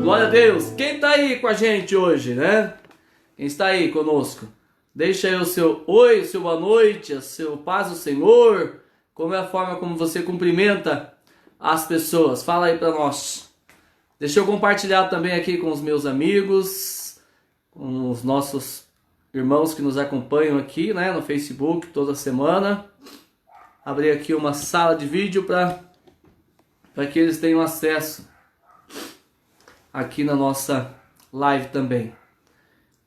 Glória a Deus. Quem está aí com a gente hoje, né? Quem está aí conosco? Deixa aí o seu oi, o seu boa noite, o seu paz do Senhor. Como é a forma como você cumprimenta as pessoas? Fala aí para nós. Deixa eu compartilhar também aqui com os meus amigos, com os nossos irmãos que nos acompanham aqui, né, no Facebook toda semana. Abrir aqui uma sala de vídeo para que eles tenham acesso aqui na nossa live também.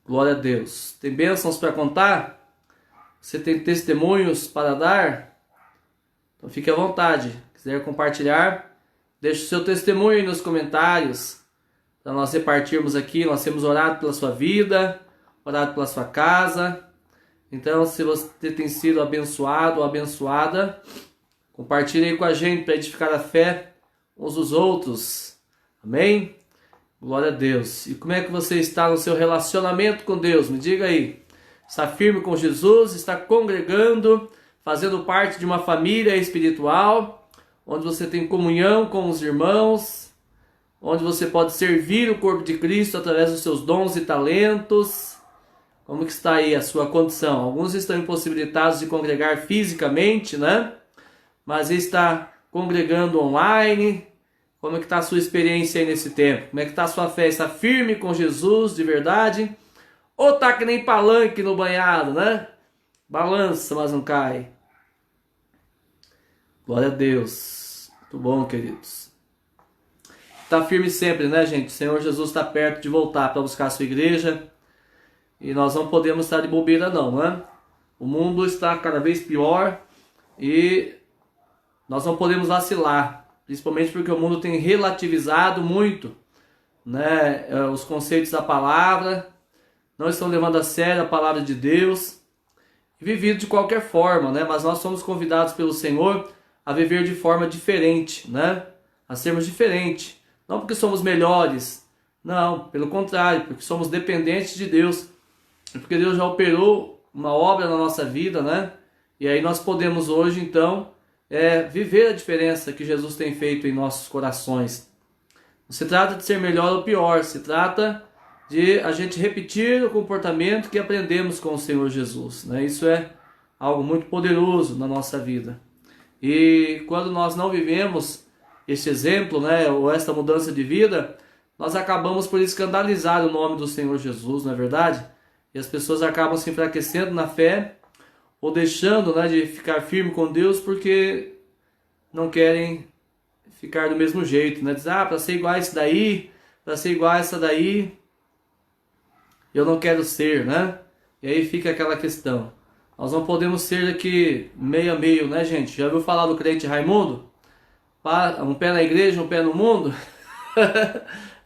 Glória a Deus. Tem bênçãos para contar? Você tem testemunhos para dar? Então fique à vontade. Se quiser compartilhar, deixe o seu testemunho aí nos comentários para nós repartirmos aqui. Nós temos orado pela sua vida, orado pela sua casa. Então, se você tem sido abençoado ou abençoada, compartilhe aí com a gente para edificar a fé uns dos outros. Amém? Glória a Deus. E como é que você está no seu relacionamento com Deus? Me diga aí. Está firme com Jesus? Está congregando? Fazendo parte de uma família espiritual? Onde você tem comunhão com os irmãos? Onde você pode servir o corpo de Cristo através dos seus dons e talentos? Como que está aí a sua condição? Alguns estão impossibilitados de congregar fisicamente, né? Mas está congregando online. Como é que está a sua experiência aí nesse tempo? Como é que está a sua fé? Está firme com Jesus de verdade? Ou está que nem palanque no banhado, né? Balança, mas não cai. Glória a Deus. Muito bom, queridos. Está firme sempre, né, gente? O Senhor Jesus está perto de voltar para buscar a sua igreja. E nós não podemos estar de bobeira não, né? O mundo está cada vez pior e nós não podemos vacilar, principalmente porque o mundo tem relativizado muito, né, os conceitos da palavra, não estão levando a sério a palavra de Deus e vivido de qualquer forma, né? Mas nós somos convidados pelo Senhor a viver de forma diferente, né? A sermos diferentes, não porque somos melhores, não, pelo contrário, porque somos dependentes de Deus. Porque Deus já operou uma obra na nossa vida, né? E aí nós podemos hoje, então, viver a diferença que Jesus tem feito em nossos corações. Não se trata de ser melhor ou pior, se trata de a gente repetir o comportamento que aprendemos com o Senhor Jesus, né? Isso é algo muito poderoso na nossa vida. E quando nós não vivemos este exemplo, né, ou esta mudança de vida, nós acabamos por escandalizar o nome do Senhor Jesus, não é verdade? E as pessoas acabam se enfraquecendo na fé ou deixando, né, de ficar firme com Deus porque não querem ficar do mesmo jeito, né? Diz, para ser igual a esse daí, para ser igual a essa daí, eu não quero ser, né? E aí fica aquela questão. Nós não podemos ser aqui meio a meio, né, gente? Já ouviu falar do crente Raimundo? Um pé na igreja, um pé no mundo?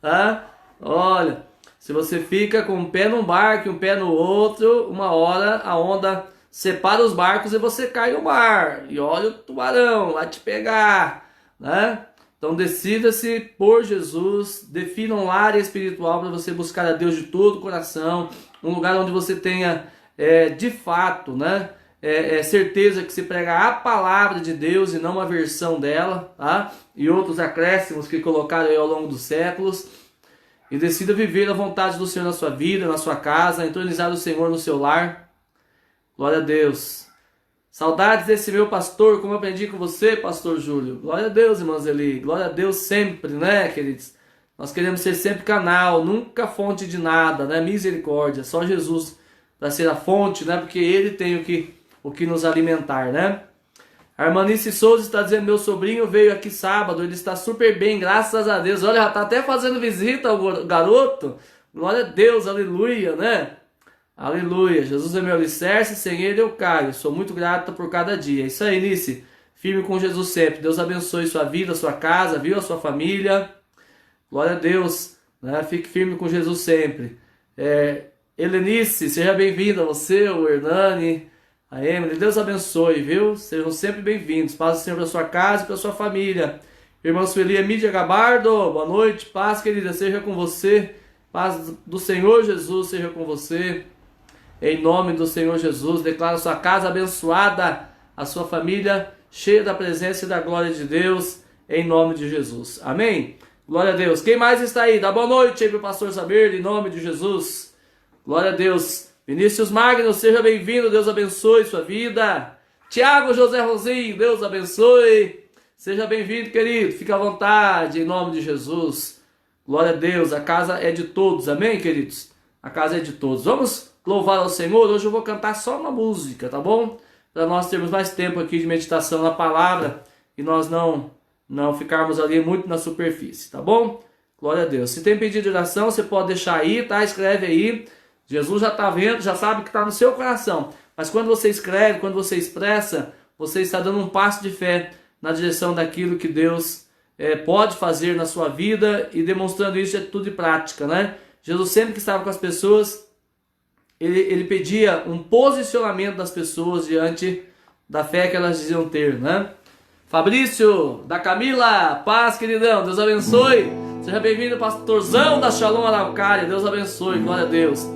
Tá? Olha... Se você fica com um pé num barco e um pé no outro, uma hora a onda separa os barcos e você cai no mar. E olha o tubarão, vai te pegar, né? Então decida-se por Jesus, defina uma área espiritual para você buscar a Deus de todo o coração, um lugar onde você tenha de fato, né? Certeza que se prega a palavra de Deus e não uma versão dela, tá? E outros acréscimos que colocaram aí ao longo dos séculos. E decida viver a vontade do Senhor na sua vida, na sua casa, entronizar o Senhor no seu lar. Glória a Deus. Saudades desse meu pastor, como eu aprendi com você, pastor Júlio. Glória a Deus, irmãos Eli. Glória a Deus sempre, né, queridos? Nós queremos ser sempre canal, nunca fonte de nada, né? Misericórdia. Só Jesus para ser a fonte, né? Porque Ele tem o que nos alimentar, né? A Armanice Souza está dizendo, meu sobrinho veio aqui sábado, ele está super bem, graças a Deus. Olha, já está até fazendo visita ao garoto. Glória a Deus, aleluia, né? Aleluia. Jesus é meu alicerce, sem Ele eu caio. Sou muito grata por cada dia. Isso aí, Nice. Firme com Jesus sempre. Deus abençoe sua vida, sua casa, viu? A sua família. Glória a Deus. Né? Fique firme com Jesus sempre. Helenice, seja bem-vinda. Você, o Hernani, a Emily, Deus abençoe, viu? Sejam sempre bem-vindos. Paz do Senhor para sua casa e para sua família. Irmã Sueli Mídia Gabardo, boa noite. Paz, querida, seja com você. Paz do Senhor Jesus seja com você. Em nome do Senhor Jesus, declaro a sua casa abençoada, a sua família cheia da presença e da glória de Deus, em nome de Jesus. Amém? Glória a Deus. Quem mais está aí? Dá boa noite aí para o pastor saber, em nome de Jesus. Glória a Deus. Vinícius Magno, seja bem-vindo. Deus abençoe sua vida. Tiago José Rosinho, Deus abençoe. Seja bem-vindo, querido. Fique à vontade, em nome de Jesus. Glória a Deus. A casa é de todos. Amém, queridos? A casa é de todos. Vamos louvar ao Senhor. Hoje eu vou cantar só uma música, tá bom? Para nós termos mais tempo aqui de meditação na palavra e nós não ficarmos ali muito na superfície, tá bom? Glória a Deus. Se tem pedido de oração, você pode deixar aí, tá? Escreve aí. Jesus já está vendo, já sabe que está no seu coração. Mas quando você escreve, quando você expressa, você está dando um passo de fé na direção daquilo que Deus pode fazer na sua vida e demonstrando isso de atitude prática, né? Jesus sempre que estava com as pessoas, ele pedia um posicionamento das pessoas diante da fé que elas diziam ter, né? Fabrício, da Camila, paz, queridão, Deus abençoe. Seja bem-vindo, pastorzão da Shalom Araucária, Deus abençoe, glória a Deus.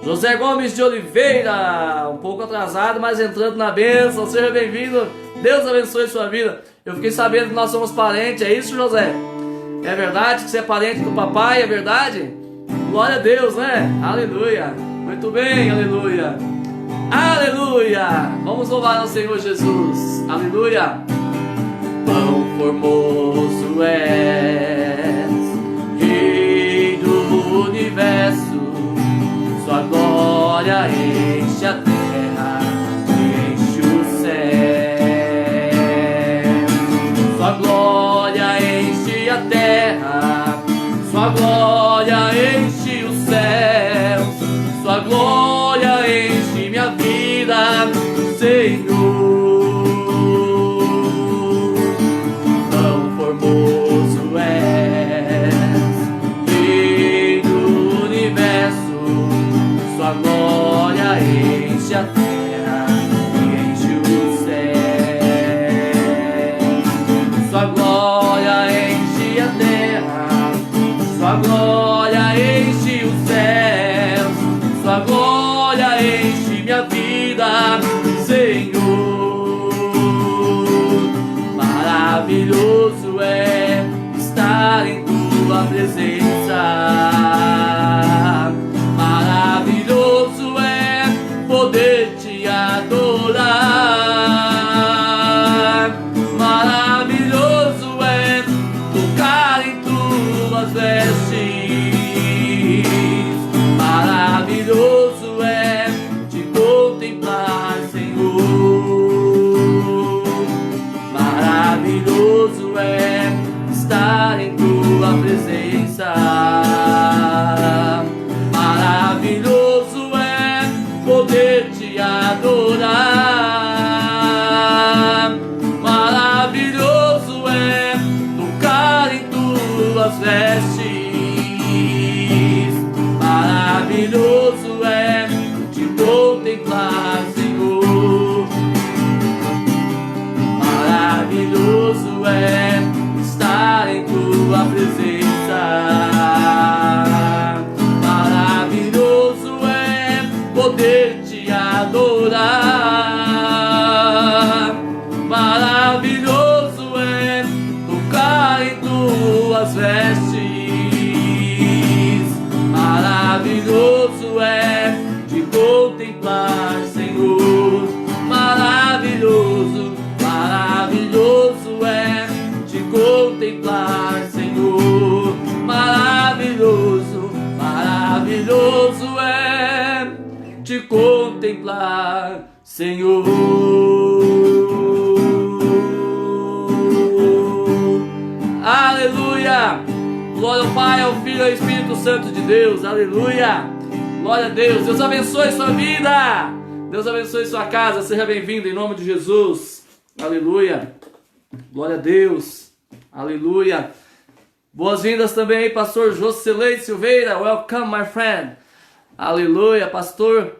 José Gomes de Oliveira, um pouco atrasado, mas entrando na bênção, seja bem-vindo, Deus abençoe sua vida. Eu fiquei sabendo que nós somos parentes, é isso, José? É verdade que você é parente do papai, é verdade? Glória a Deus, né? Aleluia. Muito bem, aleluia. Aleluia. Vamos louvar ao Senhor Jesus. Aleluia. Pão formoso és, Rei do universo, sua glória enche a terra, enche o céu. Sua glória enche a terra, sua glória enche os céus, sua glória enche minha vida, Senhor. Tão formoso és, Rei do universo, sua glória enche a terra e enche o céu. Sua glória enche a terra, sua glória enche os céus, sua glória enche minha vida, Senhor. Maravilhoso é estar em tua presença, maravilhoso é poder te adorar, maravilhoso é tocar em tuas vestes, maravilhoso é te contemplar, Senhor. Maravilhoso é estar em tua presença, maravilhoso é poder te adorar, maravilhoso é tocar em tuas vestes, maravilhoso é te contemplar, Senhor. Maravilhoso é estar em tua presença, maravilhoso é poder te adorar, maravilhoso é tocar em tuas vestes, maravilhoso é te contemplar, Senhor. Maravilhoso, maravilhoso é te contemplar, Senhor. Maravilhoso, maravilhoso é te contemplar, Senhor. Aleluia! Glória ao Pai, ao Filho e ao Espírito Santo de Deus. Aleluia! Glória a Deus. Deus abençoe sua vida. Deus abençoe sua casa. Seja bem-vindo em nome de Jesus. Aleluia. Glória a Deus. Aleluia. Boas-vindas também aí, pastor Jocelyn Silveira. Welcome, my friend. Aleluia. Pastor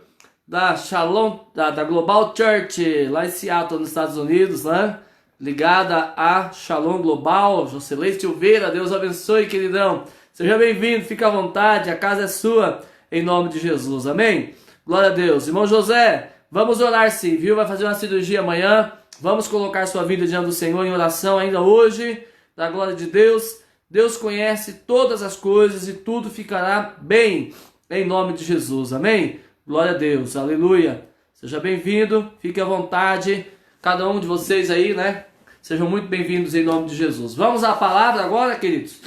da Shalom, da Global Church, lá em Seattle, nos Estados Unidos, né? Ligada a Shalom Global. Jocelyn Silveira. Deus abençoe, queridão. Seja bem-vindo. Fica à vontade. A casa é sua. Em nome de Jesus. Amém? Glória a Deus. Irmão José, vamos orar sim, viu? Vai fazer uma cirurgia amanhã. Vamos colocar sua vida diante do Senhor em oração ainda hoje. Da glória de Deus. Deus conhece todas as coisas e tudo ficará bem, em nome de Jesus, amém? Glória a Deus, aleluia. Seja bem-vindo, fique à vontade, cada um de vocês aí, né? Sejam muito bem-vindos em nome de Jesus. Vamos à palavra agora, queridos?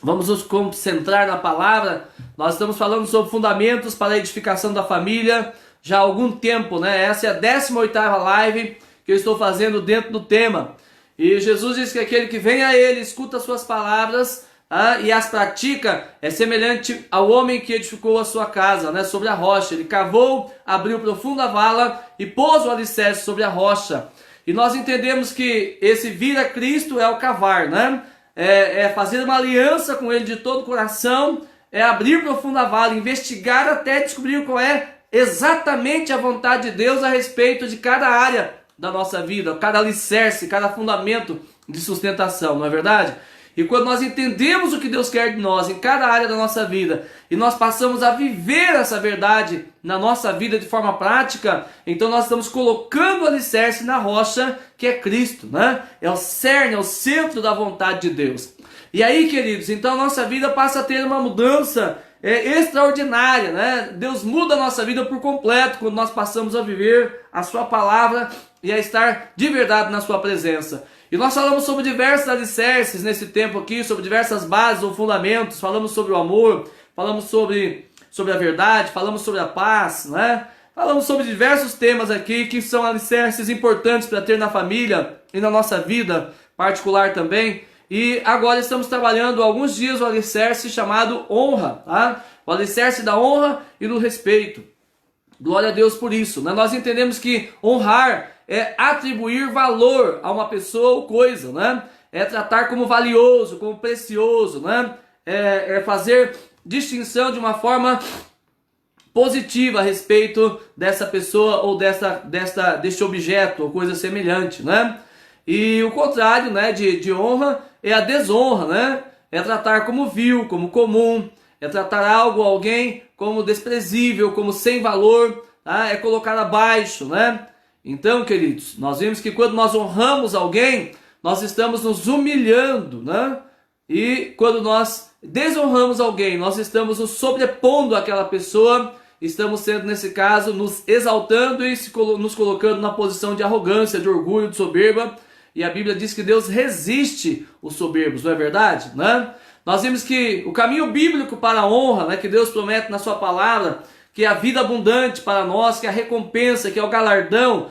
Vamos nos concentrar na palavra. Nós estamos falando sobre fundamentos para a edificação da família já há algum tempo, né? Essa é a 18ª live que eu estou fazendo dentro do tema. E Jesus diz que aquele que vem a Ele, escuta as suas palavras e as pratica, é semelhante ao homem que edificou a sua casa, né? Sobre a rocha. Ele cavou, abriu profunda vala e pôs o alicerce sobre a rocha. E nós entendemos que esse vir a Cristo é o cavar, né? É fazer uma aliança com Ele de todo o coração, é abrir profunda vala, investigar até descobrir qual é exatamente a vontade de Deus a respeito de cada área da nossa vida, cada alicerce, cada fundamento de sustentação, não é verdade? E quando nós entendemos o que Deus quer de nós em cada área da nossa vida, e nós passamos a viver essa verdade na nossa vida de forma prática, então nós estamos colocando o alicerce na rocha que é Cristo, né? É o cerne, é o centro da vontade de Deus. E aí, queridos, então a nossa vida passa a ter uma mudança extraordinária, né? Deus muda a nossa vida por completo quando nós passamos a viver a sua palavra e a estar de verdade na sua presença. E nós falamos sobre diversos alicerces nesse tempo aqui, sobre diversas bases ou fundamentos, falamos sobre o amor, falamos sobre a verdade, falamos sobre a paz, né? Falamos sobre diversos temas aqui que são alicerces importantes para ter na família e na nossa vida particular também. E agora estamos trabalhando há alguns dias o alicerce chamado honra, tá? O alicerce da honra e do respeito. Glória a Deus por isso, né? Nós entendemos que honrar é atribuir valor a uma pessoa ou coisa, né? É tratar como valioso, como precioso, né? É fazer distinção de uma forma positiva a respeito dessa pessoa ou deste objeto ou coisa semelhante, né? E o contrário, né, de honra é a desonra, né? É tratar como vil, como comum, é tratar algo, alguém como desprezível, como sem valor, tá? É colocar abaixo, né? Então, queridos, nós vimos que quando nós honramos alguém, nós estamos nos humilhando, né? E quando nós desonramos alguém, nós estamos nos sobrepondo àquela pessoa, estamos sendo, nesse caso, nos exaltando e nos colocando na posição de arrogância, de orgulho, de soberba. E a Bíblia diz que Deus resiste os soberbos, não é verdade? Né? Nós vimos que o caminho bíblico para a honra, né, que Deus promete na sua palavra, que é a vida abundante para nós, que é a recompensa, que é o galardão,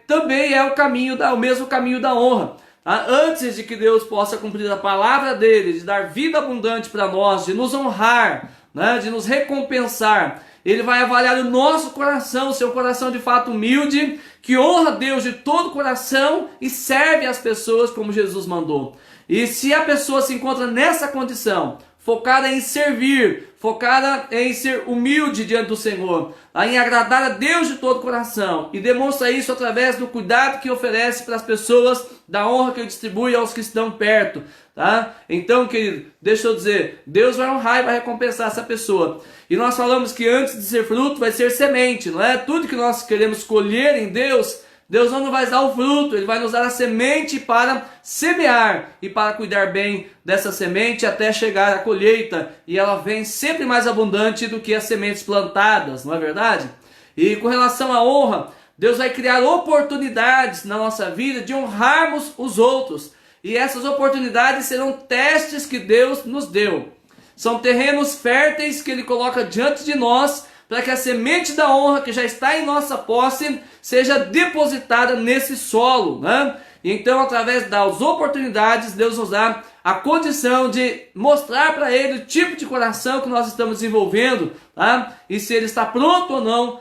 também é o mesmo caminho da honra. Tá? Antes de que Deus possa cumprir a palavra dele, de dar vida abundante para nós, de nos honrar, né, de nos recompensar, ele vai avaliar o nosso coração, seu coração de fato humilde, que honra Deus de todo o coração e serve as pessoas como Jesus mandou. E se a pessoa se encontra nessa condição, focada em servir, focada em ser humilde diante do Senhor, em agradar a Deus de todo o coração, e demonstra isso através do cuidado que oferece para as pessoas, da honra que distribui aos que estão perto, tá? Então, querido, deixa eu dizer, Deus vai honrar e vai recompensar essa pessoa. E nós falamos que antes de ser fruto, vai ser semente, não é? Tudo que nós queremos colher em Deus, Deus não nos vai dar o fruto, Ele vai nos dar a semente para semear e para cuidar bem dessa semente até chegar à colheita. E ela vem sempre mais abundante do que as sementes plantadas, não é verdade? E com relação à honra, Deus vai criar oportunidades na nossa vida de honrarmos os outros. E essas oportunidades serão testes que Deus nos deu. São terrenos férteis que Ele coloca diante de nós, para que a semente da honra que já está em nossa posse seja depositada nesse solo, né? E então, através das oportunidades, Deus nos dá a condição de mostrar para Ele o tipo de coração que nós estamos desenvolvendo, tá? E se Ele está pronto ou não,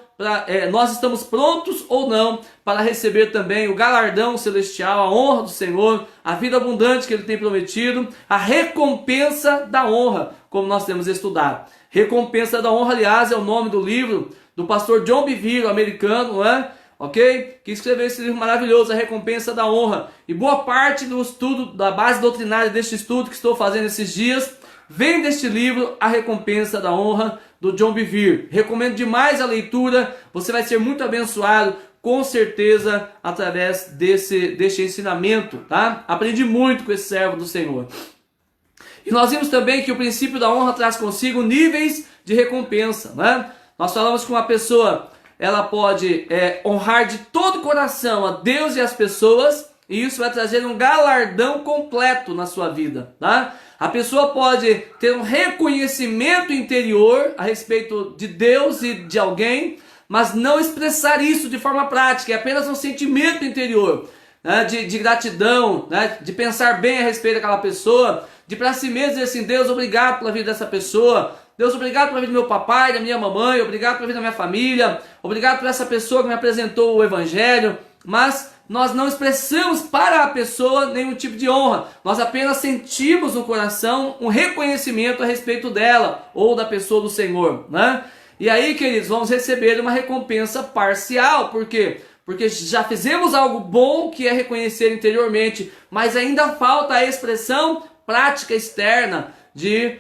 nós estamos prontos ou não para receber também o galardão celestial, a honra do Senhor, a vida abundante que Ele tem prometido, a recompensa da honra, como nós temos estudado. Recompensa da honra, aliás, é o nome do livro do pastor John Bevere, americano, não é? Ok? Que escreveu esse livro maravilhoso, A Recompensa da Honra. E boa parte do estudo, da base doutrinária deste estudo que estou fazendo esses dias, vem deste livro, A Recompensa da Honra, do John Bevere. Recomendo demais a leitura, você vai ser muito abençoado com certeza através deste ensinamento, tá? Aprendi muito com esse servo do Senhor. E nós vimos também que o princípio da honra traz consigo níveis de recompensa, né? Nós falamos que uma pessoa, ela pode honrar de todo o coração a Deus e as pessoas, e isso vai trazer um galardão completo na sua vida, tá? A pessoa pode ter um reconhecimento interior a respeito de Deus e de alguém, mas não expressar isso de forma prática, é apenas um sentimento interior, né, de gratidão, né, de pensar bem a respeito daquela pessoa, de para si mesmo dizer assim: Deus, obrigado pela vida dessa pessoa, Deus, obrigado pela vida do meu papai, da minha mamãe, obrigado pela vida da minha família, obrigado por essa pessoa que me apresentou o Evangelho, mas nós não expressamos para a pessoa nenhum tipo de honra, nós apenas sentimos no coração um reconhecimento a respeito dela ou da pessoa do Senhor, né? E aí, queridos, vamos receber uma recompensa parcial. Por quê? Porque já fizemos algo bom, que é reconhecer interiormente, mas ainda falta a expressão prática externa de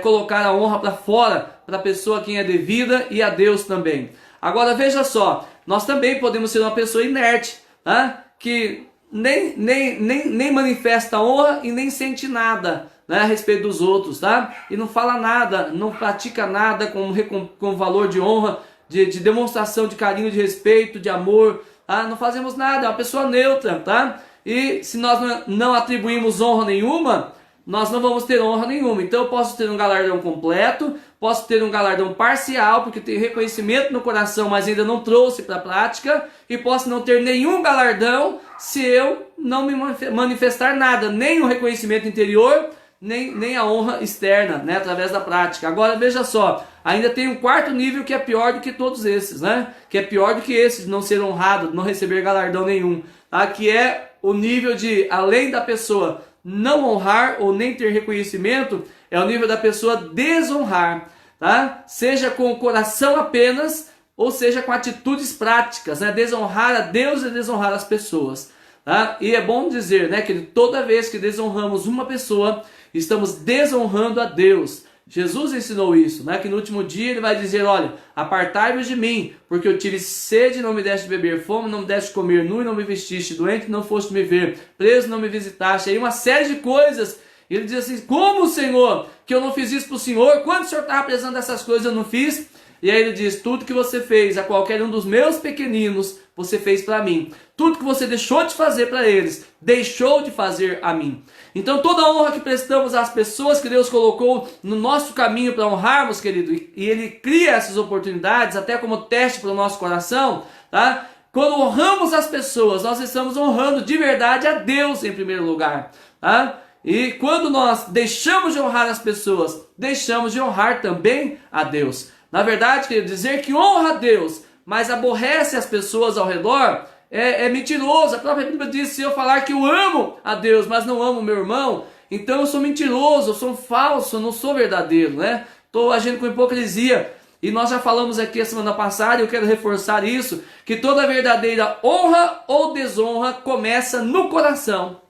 colocar a honra para fora, para a pessoa a quem é devida e a Deus também. Agora veja só, nós também podemos ser uma pessoa inerte, né? Que nem manifesta honra e nem sente nada, né, a respeito dos outros, tá? E não fala nada, não pratica nada com valor de honra, de demonstração de carinho, de respeito, de amor, tá? Não fazemos nada, é uma pessoa neutra, tá? E se nós não atribuímos honra nenhuma, nós não vamos ter honra nenhuma. Então eu posso ter um galardão completo, posso ter um galardão parcial, porque tenho reconhecimento no coração, mas ainda não trouxe para a prática, e posso não ter nenhum galardão se eu não me manifestar nada, nem o reconhecimento interior, nem a honra externa, né, através da prática. Agora veja só, ainda tem um quarto nível que é pior do que todos esses, né? Que é pior do que esse de não ser honrado, de não receber galardão nenhum, tá? Que é o nível de, além da pessoa não honrar ou nem ter reconhecimento, é o nível da pessoa desonrar, tá? Seja com o coração apenas, ou seja com atitudes práticas, né? Desonrar a Deus e desonrar as pessoas, tá? E é bom dizer, né, que toda vez que desonramos uma pessoa, estamos desonrando a Deus. Jesus ensinou isso, né? Que no último dia ele vai dizer: olha, apartai-vos de mim, porque eu tive sede e não me deste beber, fome não me deste comer, nu e não me vestiste, doente não foste me ver, preso não me visitaste. Aí uma série de coisas. E ele diz assim: como, Senhor, que eu não fiz isso para o Senhor? Quando o Senhor estava precisando dessas coisas eu não fiz? E aí ele diz: tudo que você fez a qualquer um dos meus pequeninos, você fez para mim. Tudo que você deixou de fazer para eles, deixou de fazer a mim. Então toda a honra que prestamos às pessoas que Deus colocou no nosso caminho para honrarmos, querido, e Ele cria essas oportunidades até como teste para o nosso coração, tá? Quando honramos as pessoas, nós estamos honrando de verdade a Deus em primeiro lugar, tá? E quando nós deixamos de honrar as pessoas, deixamos de honrar também a Deus. Na verdade, querido, dizer que honra a Deus, mas aborrece as pessoas ao redor, é mentiroso. A própria Bíblia diz: se eu falar que eu amo a Deus, mas não amo meu irmão, então eu sou mentiroso, eu sou falso, eu não sou verdadeiro, né? Estou agindo com hipocrisia. E nós já falamos aqui a semana passada, e eu quero reforçar isso, que toda verdadeira honra ou desonra começa no coração,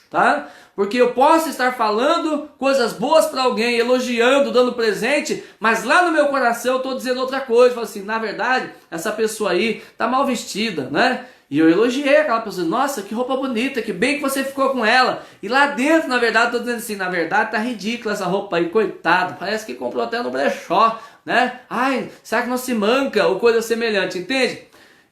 tá? Porque eu posso estar falando coisas boas para alguém, elogiando, dando presente, mas lá no meu coração eu estou dizendo outra coisa. Eu falo assim: na verdade, essa pessoa aí está mal vestida, né? E eu elogiei aquela pessoa: nossa, que roupa bonita, que bem que você ficou com ela. E lá dentro, na verdade, estou dizendo assim: na verdade, tá ridícula essa roupa aí, coitado, parece que comprou até no brechó, né? Ai, será que não se manca? Ou coisa semelhante, entende?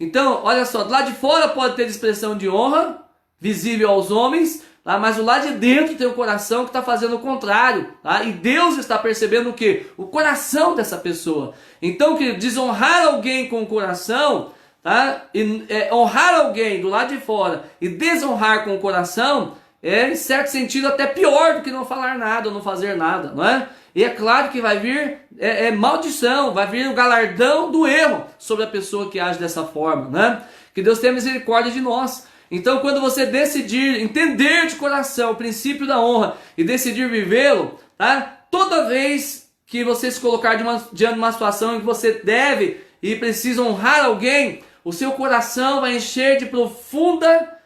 Então, olha só, do lado de fora pode ter expressão de honra, visível aos homens, tá? Mas o lado de dentro tem o coração que está fazendo o contrário, tá? E Deus está percebendo o quê? O coração dessa pessoa. Então, que desonrar alguém com o coração, tá? E honrar alguém do lado de fora e desonrar com o coração é, em certo sentido, até pior do que não falar nada ou não fazer nada, não é? E é claro que vai vir maldição, vai vir o galardão do erro sobre a pessoa que age dessa forma, né? Que Deus tenha misericórdia de nós. Então, quando você decidir entender de coração o princípio da honra e decidir vivê-lo, tá? Toda vez que você se colocar diante de uma situação em que você deve e precisa honrar alguém, o seu coração vai encher de profunda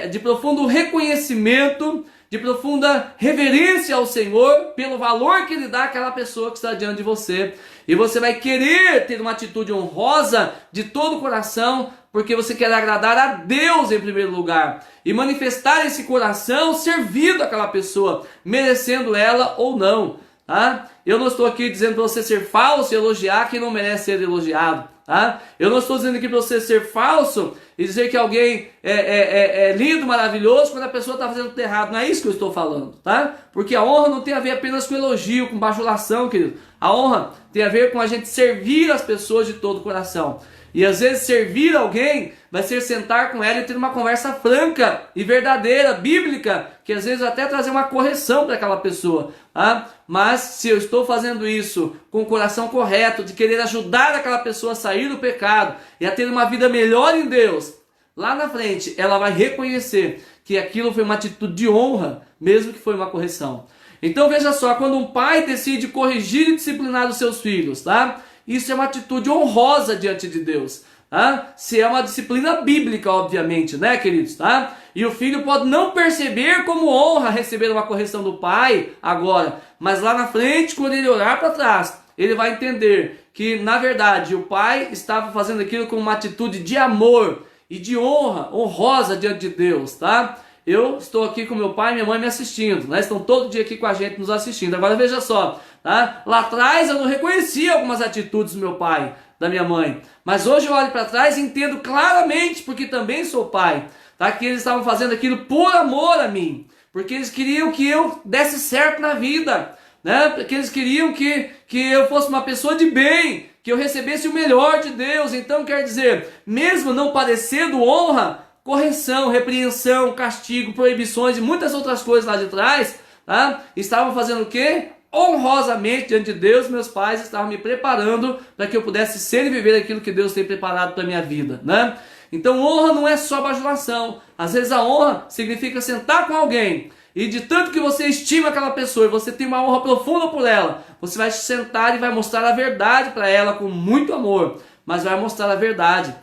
de profundo reconhecimento, de profunda reverência ao Senhor pelo valor que Ele dá àquela pessoa que está diante de você. E você vai querer ter uma atitude honrosa de todo o coração, porque você quer agradar a Deus em primeiro lugar e manifestar esse coração servindo aquela pessoa, merecendo ela ou não. Tá? Eu não estou aqui dizendo para você ser falso e elogiar quem não merece ser elogiado. Tá? Eu não estou dizendo aqui para você ser falso e dizer que alguém é lindo, maravilhoso, quando a pessoa está fazendo tudo errado. Não é isso que eu estou falando, tá? Porque a honra não tem a ver apenas com elogio, com bajulação, querido. A honra tem a ver com a gente servir as pessoas de todo o coração. E às vezes servir alguém vai ser sentar com ela e ter uma conversa franca e verdadeira, bíblica, que às vezes até trazer uma correção para aquela pessoa. Tá? Mas se eu estou fazendo isso com o coração correto, de querer ajudar aquela pessoa a sair do pecado e a ter uma vida melhor em Deus, lá na frente ela vai reconhecer que aquilo foi uma atitude de honra, mesmo que foi uma correção. Então veja só, quando um pai decide corrigir e disciplinar os seus filhos, tá? Isso é uma atitude honrosa diante de Deus, tá? Se é uma disciplina bíblica, obviamente, né, queridos, tá? E o filho pode não perceber como honra receber uma correção do pai agora, mas lá na frente, quando ele olhar para trás, ele vai entender que, na verdade, o pai estava fazendo aquilo com uma atitude de amor e de honra, honrosa diante de Deus, tá? Eu estou aqui com meu pai e minha mãe me assistindo, né? Estão todo dia aqui com a gente nos assistindo. Agora veja só, tá? Lá atrás eu não reconhecia algumas atitudes do meu pai, da minha mãe, mas hoje eu olho para trás e entendo claramente, porque também sou pai, tá? Que eles estavam fazendo aquilo por amor a mim, porque eles queriam que eu desse certo na vida, né? Porque eles queriam que eu fosse uma pessoa de bem, que eu recebesse o melhor de Deus. Então quer dizer, mesmo não parecendo honra, correção, repreensão, castigo, proibições e muitas outras coisas lá de trás, tá? Estavam fazendo o quê? Honrosamente diante de Deus, meus pais estavam me preparando para que eu pudesse ser e viver aquilo que Deus tem preparado para a minha vida, né? Então honra não é só bajulação. Às vezes a honra significa sentar com alguém e de tanto que você estima aquela pessoa e você tem uma honra profunda por ela, você vai sentar e vai mostrar a verdade para ela com muito amor, mas vai mostrar a verdade.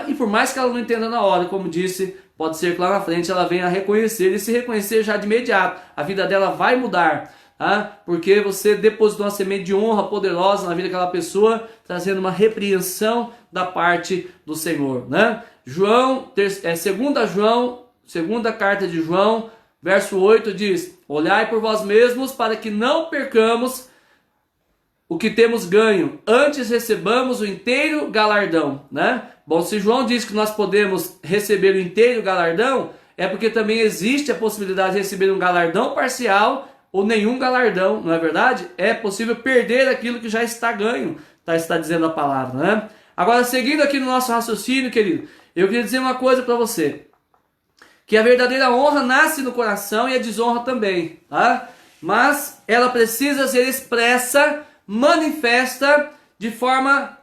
E por mais que ela não entenda na hora, como disse, pode ser que lá na frente ela venha a reconhecer, e se reconhecer já de imediato, a vida dela vai mudar, porque você depositou uma semente de honra poderosa na vida daquela pessoa, trazendo uma repreensão da parte do Senhor, né? Segunda carta de João, verso 8 diz: olhai por vós mesmos para que não percamos o que temos ganho, antes recebamos o inteiro galardão, né? Bom, se João diz que nós podemos receber o inteiro galardão, é porque também existe a possibilidade de receber um galardão parcial ou nenhum galardão, não é verdade? É possível perder aquilo que já está ganho, está dizendo a palavra, né? Agora, seguindo aqui no nosso raciocínio, querido, eu queria dizer uma coisa para você, que a verdadeira honra nasce no coração e a desonra também, tá? Mas ela precisa ser expressa, manifesta de forma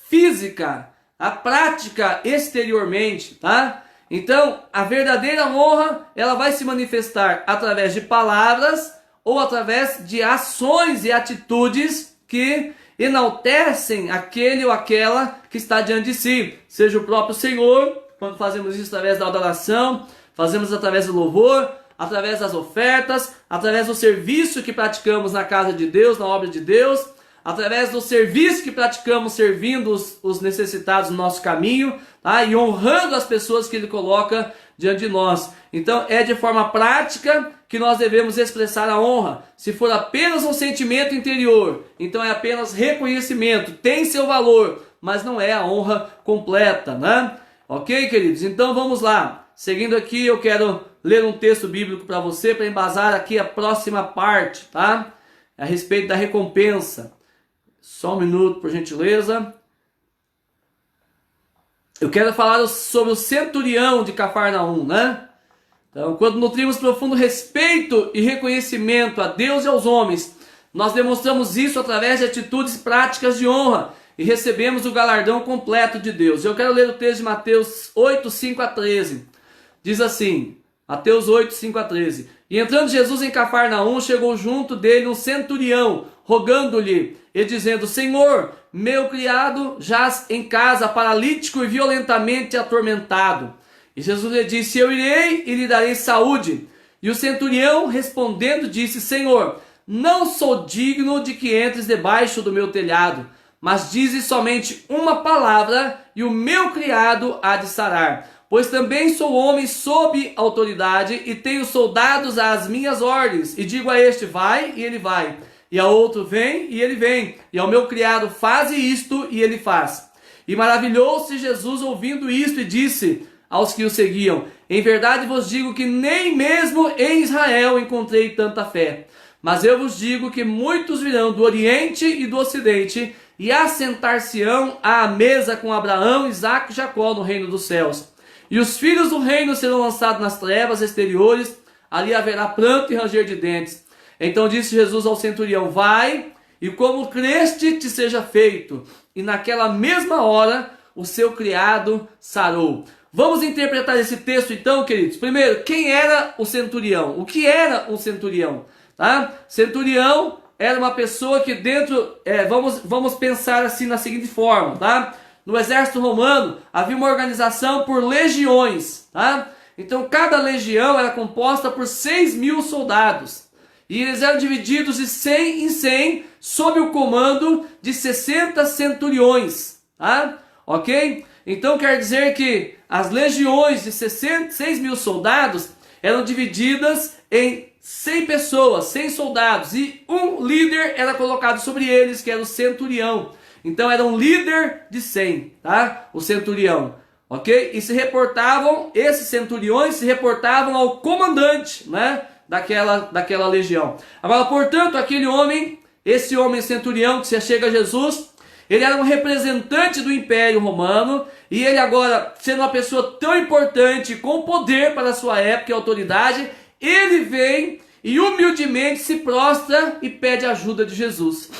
física, a prática exteriormente, tá? Então, a verdadeira honra, ela vai se manifestar através de palavras ou através de ações e atitudes que enaltecem aquele ou aquela que está diante de si, seja o próprio Senhor, quando fazemos isso através da adoração, fazemos através do louvor, através das ofertas, através do serviço que praticamos na casa de Deus, na obra de Deus, através do serviço que praticamos servindo os necessitados no nosso caminho, tá? E honrando as pessoas que Ele coloca diante de nós. Então é de forma prática que nós devemos expressar a honra. Se for apenas um sentimento interior, então é apenas reconhecimento, tem seu valor, mas não é a honra completa, né? Ok, queridos? Então vamos lá. Seguindo aqui, eu quero ler um texto bíblico para você, para embasar aqui a próxima parte, tá? A respeito da recompensa. Só um minuto, por gentileza. Eu quero falar sobre o centurião de Cafarnaum, né? Então, quando nutrimos profundo respeito e reconhecimento a Deus e aos homens, nós demonstramos isso através de atitudes práticas de honra e recebemos o galardão completo de Deus. Eu quero ler o texto de Mateus 8, 5 a 13. Diz assim, Mateus 8, 5 a 13. E entrando Jesus em Cafarnaum, chegou junto dele um centurião, rogando-lhe e dizendo: Senhor, meu criado jaz em casa, paralítico e violentamente atormentado. E Jesus lhe disse: eu irei e lhe darei saúde. E o centurião respondendo disse: Senhor, não sou digno de que entres debaixo do meu telhado, mas dizes somente uma palavra e o meu criado há de sarar. Pois também sou homem sob autoridade e tenho soldados às minhas ordens. E digo a este: vai, e ele vai. E a outro: vem, e ele vem. E ao meu criado: faze isto, e ele faz. E maravilhou-se Jesus ouvindo isto e disse aos que o seguiam: em verdade vos digo que nem mesmo em Israel encontrei tanta fé. Mas eu vos digo que muitos virão do Oriente e do Ocidente e assentar-se-ão à mesa com Abraão, Isaque e Jacó no reino dos céus. E os filhos do reino serão lançados nas trevas exteriores, ali haverá pranto e ranger de dentes. Então disse Jesus ao centurião: vai, e como creste te seja feito. E naquela mesma hora o seu criado sarou. Vamos interpretar esse texto então, queridos. Primeiro, quem era o centurião? O que era um centurião? Tá? Centurião era uma pessoa que dentro, vamos pensar assim na seguinte forma, tá? No exército romano havia uma organização por legiões, tá? Então cada legião era composta por 6.000 soldados. E eles eram divididos de 100 em 100 sob o comando de 60 centuriões, tá? Ok? Então quer dizer que as legiões de 6.000 soldados eram divididas em 100 pessoas, 100 soldados, e um líder era colocado sobre eles, que era o centurião. Então era um líder de 100, tá? O centurião, ok? E esses centuriões se reportavam ao comandante, né? Daquela legião. Agora, portanto, esse homem centurião que se chega a Jesus, ele era um representante do Império Romano, e ele agora, sendo uma pessoa tão importante, com poder para a sua época e autoridade, ele vem e humildemente se prostra e pede ajuda de Jesus.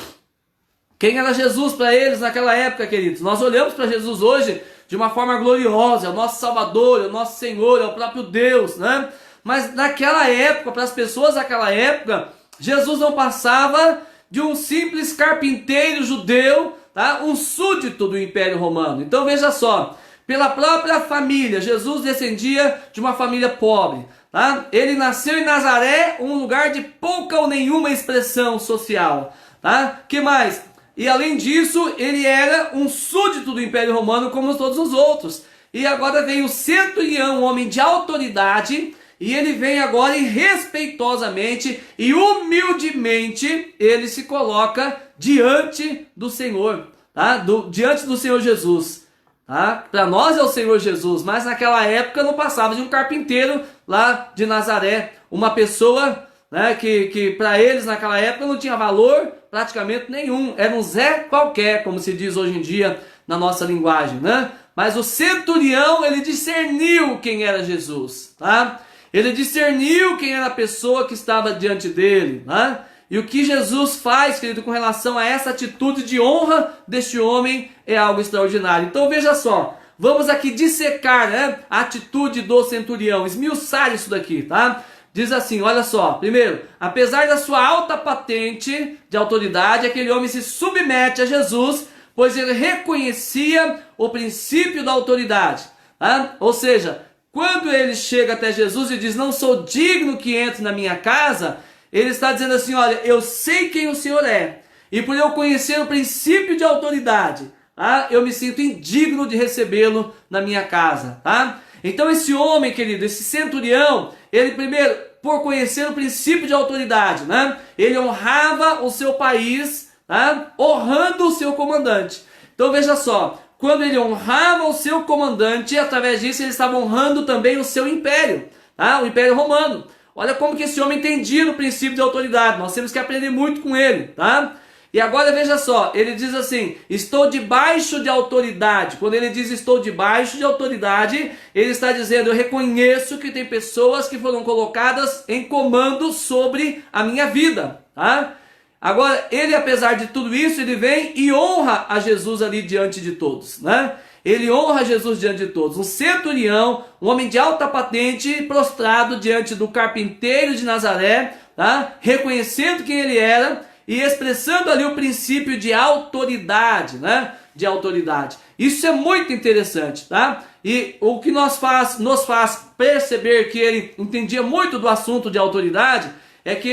Quem era Jesus para eles naquela época, queridos? Nós olhamos para Jesus hoje de uma forma gloriosa: é o nosso Salvador, é o nosso Senhor, é o próprio Deus, né? Mas naquela época, para as pessoas daquela época, Jesus não passava de um simples carpinteiro judeu, tá? Um súdito do Império Romano. Então veja só, pela própria família, Jesus descendia de uma família pobre, tá? Ele nasceu em Nazaré, um lugar de pouca ou nenhuma expressão social, tá? Que mais? E além disso, ele era um súdito do Império Romano como todos os outros. E agora vem o centurião, um homem de autoridade, e ele vem agora e respeitosamente e humildemente ele se coloca diante do Senhor, tá? Diante do Senhor Jesus, tá? Para nós é o Senhor Jesus, mas naquela época não passava de um carpinteiro lá de Nazaré, uma pessoa, né, que para eles naquela época não tinha valor praticamente nenhum, era um Zé qualquer, como se diz hoje em dia na nossa linguagem, né? Mas o centurião, ele discerniu quem era Jesus, tá? Ele discerniu quem era a pessoa que estava diante dele, né? E o que Jesus faz, querido, com relação a essa atitude de honra deste homem é algo extraordinário. Então veja só, vamos aqui dissecar, né, a atitude do centurião, esmiuçar isso daqui, tá? Diz assim, olha só, primeiro, apesar da sua alta patente de autoridade, aquele homem se submete a Jesus, pois ele reconhecia o princípio da autoridade, tá? Ou seja, quando ele chega até Jesus e diz: não sou digno que entre na minha casa, ele está dizendo assim: olha, eu sei quem o Senhor é, e por eu conhecer o princípio de autoridade, tá? Eu me sinto indigno de recebê-lo na minha casa, tá? Então esse homem, querido, esse centurião, ele primeiro, por conhecer o princípio de autoridade, né? Ele honrava o seu país, tá? Honrando o seu comandante. Então veja só, quando ele honrava o seu comandante, através disso ele estava honrando também o seu império, tá? O Império Romano. Olha como que esse homem entendia o princípio de autoridade. Nós temos que aprender muito com ele, tá? E agora veja só, ele diz assim: estou debaixo de autoridade. Quando ele diz estou debaixo de autoridade, ele está dizendo: eu reconheço que tem pessoas que foram colocadas em comando sobre a minha vida, tá? Agora, ele, apesar de tudo isso, ele vem e honra a Jesus ali diante de todos, né? Ele honra Jesus diante de todos. Um centurião, um homem de alta patente, prostrado diante do carpinteiro de Nazaré, tá? Reconhecendo quem ele era, e expressando ali o princípio de autoridade, né? De autoridade. Isso é muito interessante, tá? E o que nos faz perceber que ele entendia muito do assunto de autoridade é que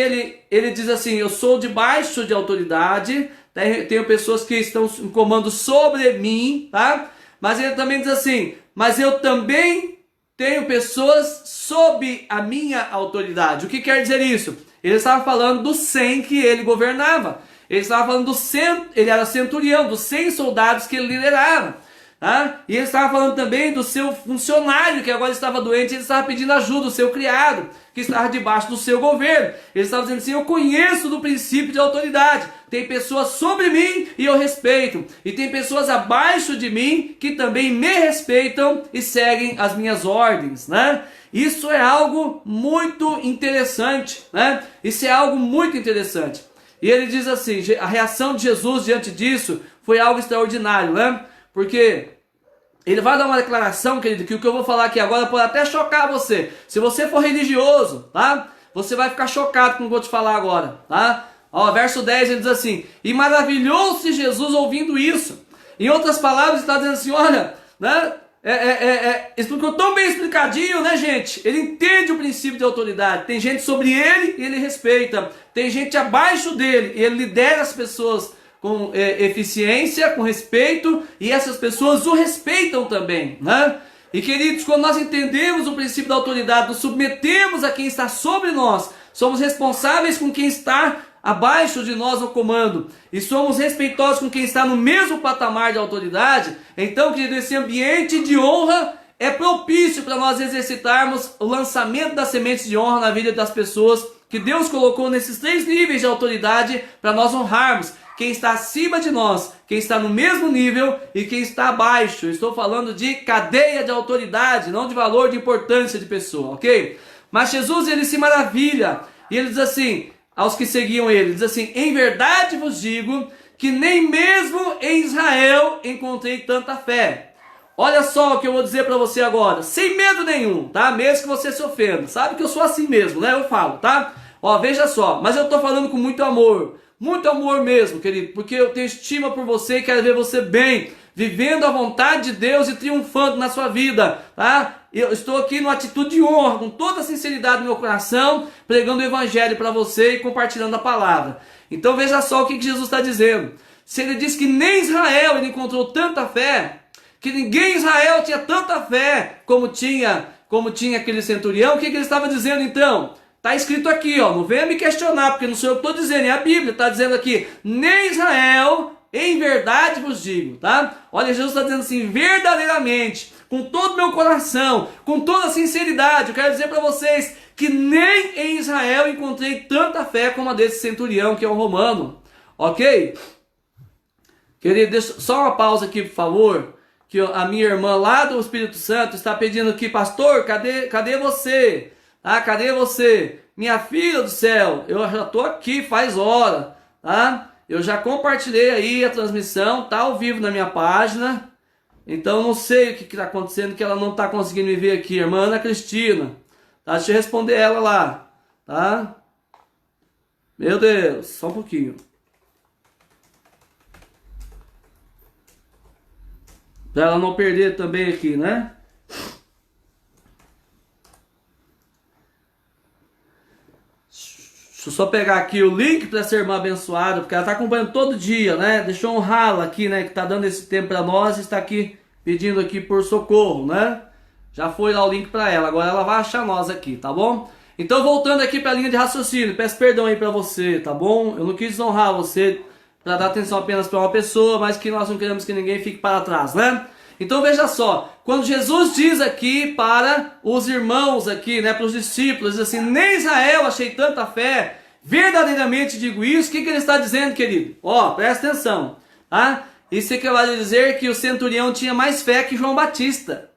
ele diz assim: eu sou debaixo de autoridade, tenho pessoas que estão em comando sobre mim, tá? Mas ele também diz assim: mas eu também tenho pessoas sob a minha autoridade. O que quer dizer isso? Ele estava falando dos 100 que ele governava. Ele estava falando ele era centurião, dos 100 soldados que ele liderava. Tá? E ele estava falando também do seu funcionário que agora estava doente, ele estava pedindo ajuda, o seu criado, que estava debaixo do seu governo. Ele estava dizendo assim: eu conheço do princípio de autoridade. Tem pessoas sobre mim e eu respeito. E tem pessoas abaixo de mim que também me respeitam e seguem as minhas ordens, né? Isso é algo muito interessante, né? Isso é algo muito interessante. E ele diz assim, a reação de Jesus diante disso foi algo extraordinário, né? Porque ele vai dar uma declaração, querido, que o que eu vou falar aqui agora pode até chocar você. Se você for religioso, tá? Você vai ficar chocado com o que eu vou te falar agora, tá? Ó, verso 10 ele diz assim: e maravilhou-se Jesus ouvindo isso. Em outras palavras, ele está dizendo assim: olha, né? Explicou tão bem explicadinho, né, gente? Ele entende o princípio de autoridade. Tem gente sobre ele e ele respeita. Tem gente abaixo dele e ele lidera as pessoas com eficiência, com respeito, e essas pessoas o respeitam também, né? E queridos, quando nós entendemos o princípio da autoridade, nos submetemos a quem está sobre nós, somos responsáveis com quem está abaixo de nós no comando, e somos respeitosos com quem está no mesmo patamar de autoridade, então, querido, esse ambiente de honra é propício para nós exercitarmos o lançamento das sementes de honra na vida das pessoas que Deus colocou nesses 3 níveis de autoridade para nós honrarmos quem está acima de nós, quem está no mesmo nível e quem está abaixo. Eu estou falando de cadeia de autoridade, não de valor, de importância de pessoa, ok? Mas Jesus, ele se maravilha, e ele diz assim, aos que seguiam ele, diz assim: em verdade vos digo que nem mesmo em Israel encontrei tanta fé. Olha só o que eu vou dizer para você agora, sem medo nenhum, tá? Mesmo que você se ofenda, sabe que eu sou assim mesmo, né? Eu falo, tá? Ó, veja só, mas eu estou falando com muito amor mesmo, querido, porque eu tenho estima por você e quero ver você bem, vivendo a vontade de Deus e triunfando na sua vida, tá? Eu estou aqui numa atitude de honra, com toda a sinceridade no meu coração, pregando o evangelho para você e compartilhando a palavra. Então veja só o que Jesus está dizendo. Se ele diz que nem Israel ele encontrou tanta fé, que ninguém em Israel tinha tanta fé como tinha aquele centurião, o que ele estava dizendo então? Está escrito aqui, ó, não venha me questionar, porque não sou eu que estou dizendo, é a Bíblia, está dizendo aqui: nem Israel, em verdade vos digo, tá? Olha, Jesus está dizendo assim, verdadeiramente, com todo o meu coração, com toda a sinceridade, eu quero dizer para vocês que nem em Israel encontrei tanta fé como a desse centurião, que é um romano, ok? Querido, deixa só uma pausa aqui, por favor, que a minha irmã lá do Espírito Santo está pedindo aqui: pastor, cadê você? Ah, cadê você? Minha filha do céu, eu já estou aqui faz hora, tá? Eu já compartilhei aí a transmissão, tá ao vivo na minha página. Então não sei o que está acontecendo, que ela não está conseguindo me ver aqui. Irmã Ana Cristina, tá? Deixa eu responder ela lá, tá? Meu Deus, só um pouquinho. Para ela não perder também aqui, né? Deixa eu só pegar aqui o link para essa irmã abençoada, porque ela está acompanhando todo dia, né? Deixa eu honrá-la aqui, né? Que está dando esse tempo para nós e está aqui pedindo aqui por socorro, né? Já foi lá o link para ela, agora ela vai achar nós aqui, tá bom? Então, voltando aqui para a linha de raciocínio, peço perdão aí para você, tá bom? Eu não quis desonrar você para dar atenção apenas para uma pessoa, mas que nós não queremos que ninguém fique para trás, né? Então veja só, quando Jesus diz aqui para os irmãos aqui, né, para os discípulos, diz assim: nem Israel achei tanta fé, verdadeiramente digo isso. O que ele está dizendo, querido? Ó, presta atenção, tá? Isso equivale a dizer que o centurião tinha mais fé que João Batista.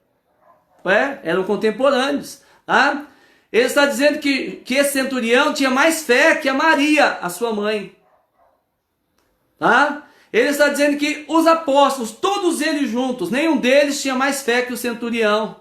Eram contemporâneos, tá? Ele está dizendo que esse centurião tinha mais fé que a Maria, a sua mãe, tá? Ele está dizendo que os apóstolos, todos eles juntos, nenhum deles tinha mais fé que o centurião.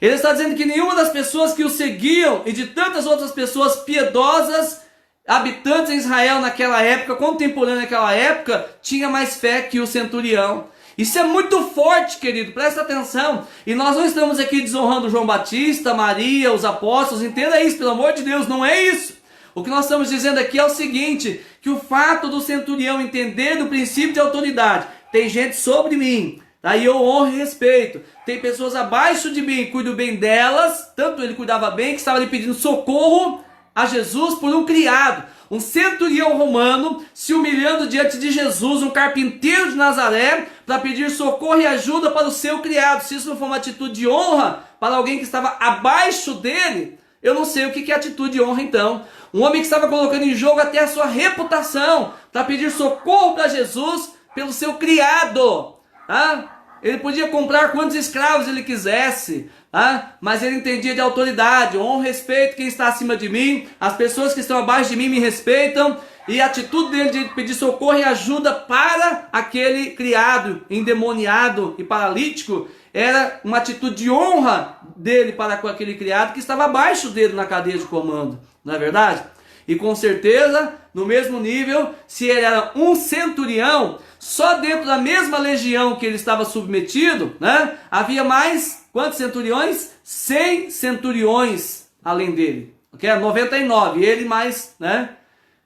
Ele está dizendo que nenhuma das pessoas que o seguiam e de tantas outras pessoas piedosas habitantes em Israel naquela época, contemporânea naquela época, tinha mais fé que o centurião. Isso é muito forte, querido, presta atenção. E nós não estamos aqui desonrando João Batista, Maria, os apóstolos, entenda isso, pelo amor de Deus, não é isso. O que nós estamos dizendo aqui é o seguinte, que o fato do centurião entender do princípio de autoridade, tem gente sobre mim, tá? E eu honro e respeito. Tem pessoas abaixo de mim, cuido bem delas, tanto ele cuidava bem, que estava ali pedindo socorro a Jesus por um criado. Um centurião romano se humilhando diante de Jesus, um carpinteiro de Nazaré, para pedir socorro e ajuda para o seu criado. Se isso não for uma atitude de honra para alguém que estava abaixo dele, eu não sei o que é atitude de honra então. Um homem que estava colocando em jogo até a sua reputação, para pedir socorro para Jesus pelo seu criado. Tá? Ele podia comprar quantos escravos ele quisesse, tá? Mas ele entendia de autoridade, honra, respeito quem está acima de mim, as pessoas que estão abaixo de mim me respeitam, e a atitude dele de pedir socorro e ajuda para aquele criado endemoniado e paralítico era uma atitude de honra dele para com aquele criado que estava abaixo dele na cadeia de comando, não é verdade? E com certeza, no mesmo nível, se ele era um centurião, só dentro da mesma legião que ele estava submetido, né, havia mais, quantos centuriões? 100 centuriões além dele, ok? 99, ele mais, né?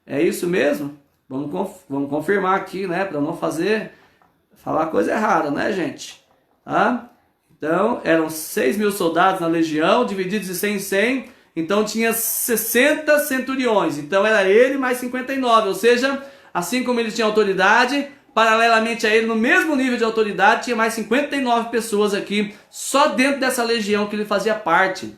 É isso mesmo? Vamos confirmar aqui, né, para não falar coisa errada, né, gente? Tá? Então, eram 6.000 soldados na legião, divididos de 100 em 100, então tinha 60 centuriões, então era ele mais 59, ou seja, assim como ele tinha autoridade, paralelamente a ele, no mesmo nível de autoridade, tinha mais 59 pessoas aqui, só dentro dessa legião que ele fazia parte.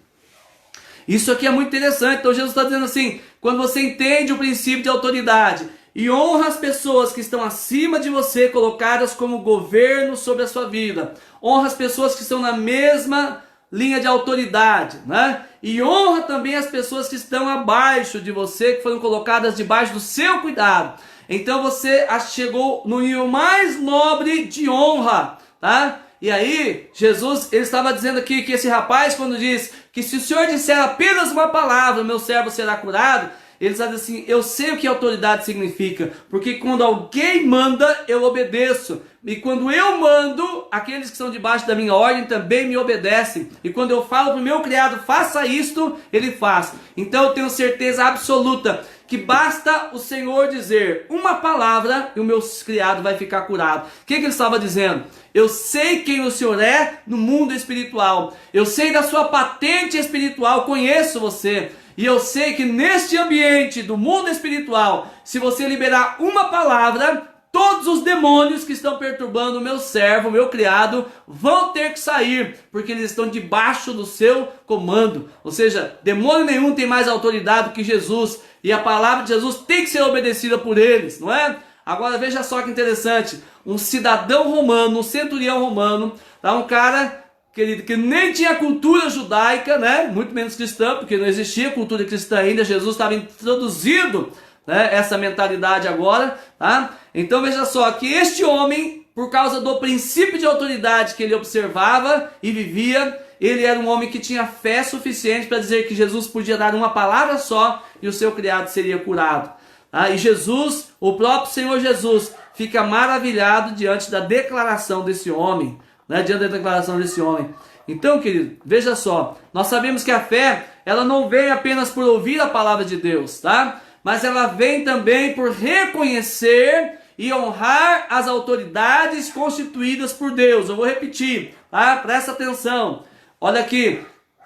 Isso aqui é muito interessante, então Jesus está dizendo assim, quando você entende o princípio de autoridade e honra as pessoas que estão acima de você, colocadas como governo sobre a sua vida, honra as pessoas que estão na mesma linha de autoridade, né? E honra também as pessoas que estão abaixo de você, que foram colocadas debaixo do seu cuidado. Então você chegou no nível mais nobre de honra, tá? E aí, Jesus, ele estava dizendo aqui que esse rapaz, quando diz que se o Senhor disser apenas uma palavra, meu servo será curado, ele está dizendo assim, eu sei o que autoridade significa, porque quando alguém manda, eu obedeço. E quando eu mando, aqueles que estão debaixo da minha ordem também me obedecem. E quando eu falo para o meu criado, faça isto, ele faz. Então eu tenho certeza absoluta que basta o Senhor dizer uma palavra e o meu criado vai ficar curado. O que ele estava dizendo? Eu sei quem o Senhor é no mundo espiritual. Eu sei da sua patente espiritual, conheço você. E eu sei que neste ambiente do mundo espiritual, se você liberar uma palavra, todos os demônios que estão perturbando o meu servo, o meu criado, vão ter que sair, porque eles estão debaixo do seu comando. Ou seja, demônio nenhum tem mais autoridade que Jesus, e a palavra de Jesus tem que ser obedecida por eles, não é? Agora veja só que interessante, um cidadão romano, um centurião romano, tá? Um cara, querido, que nem tinha cultura judaica, né? Muito menos cristã, porque não existia cultura cristã ainda, Jesus estava introduzindo, né, essa mentalidade agora, tá? Então veja só que este homem, por causa do princípio de autoridade que ele observava e vivia, ele era um homem que tinha fé suficiente para dizer que Jesus podia dar uma palavra só e o seu criado seria curado. Tá? E Jesus, o próprio Senhor Jesus, fica maravilhado diante da declaração desse homem, né? Diante da declaração desse homem. Então, querido, veja só, nós sabemos que a fé, ela não vem apenas por ouvir a palavra de Deus, tá? Mas ela vem também por reconhecer e honrar as autoridades constituídas por Deus. Eu vou repetir, tá? Presta atenção. Olha aqui,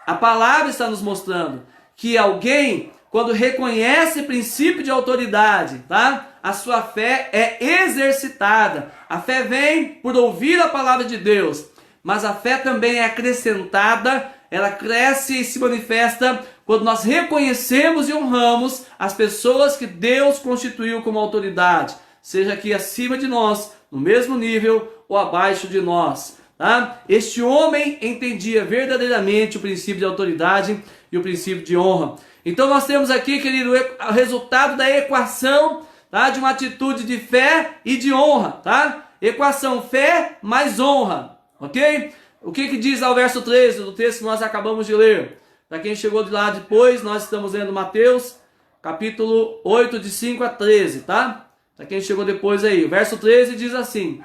a palavra está nos mostrando que alguém, quando reconhece princípio de autoridade, tá? A sua fé é exercitada. A fé vem por ouvir a palavra de Deus, mas a fé também é acrescentada, ela cresce e se manifesta quando nós reconhecemos e honramos as pessoas que Deus constituiu como autoridade, seja aqui acima de nós, no mesmo nível ou abaixo de nós. Tá? Este homem entendia verdadeiramente o princípio de autoridade e o princípio de honra. Então nós temos aqui, querido, o resultado da equação, tá? De uma atitude de fé e de honra. Tá? Equação fé mais honra. Ok? O que diz lá o verso 13 do texto que nós acabamos de ler? Para quem chegou de lá depois, nós estamos lendo Mateus, capítulo 8, de 5 a 13, tá? Para quem chegou depois aí. O verso 13 diz assim: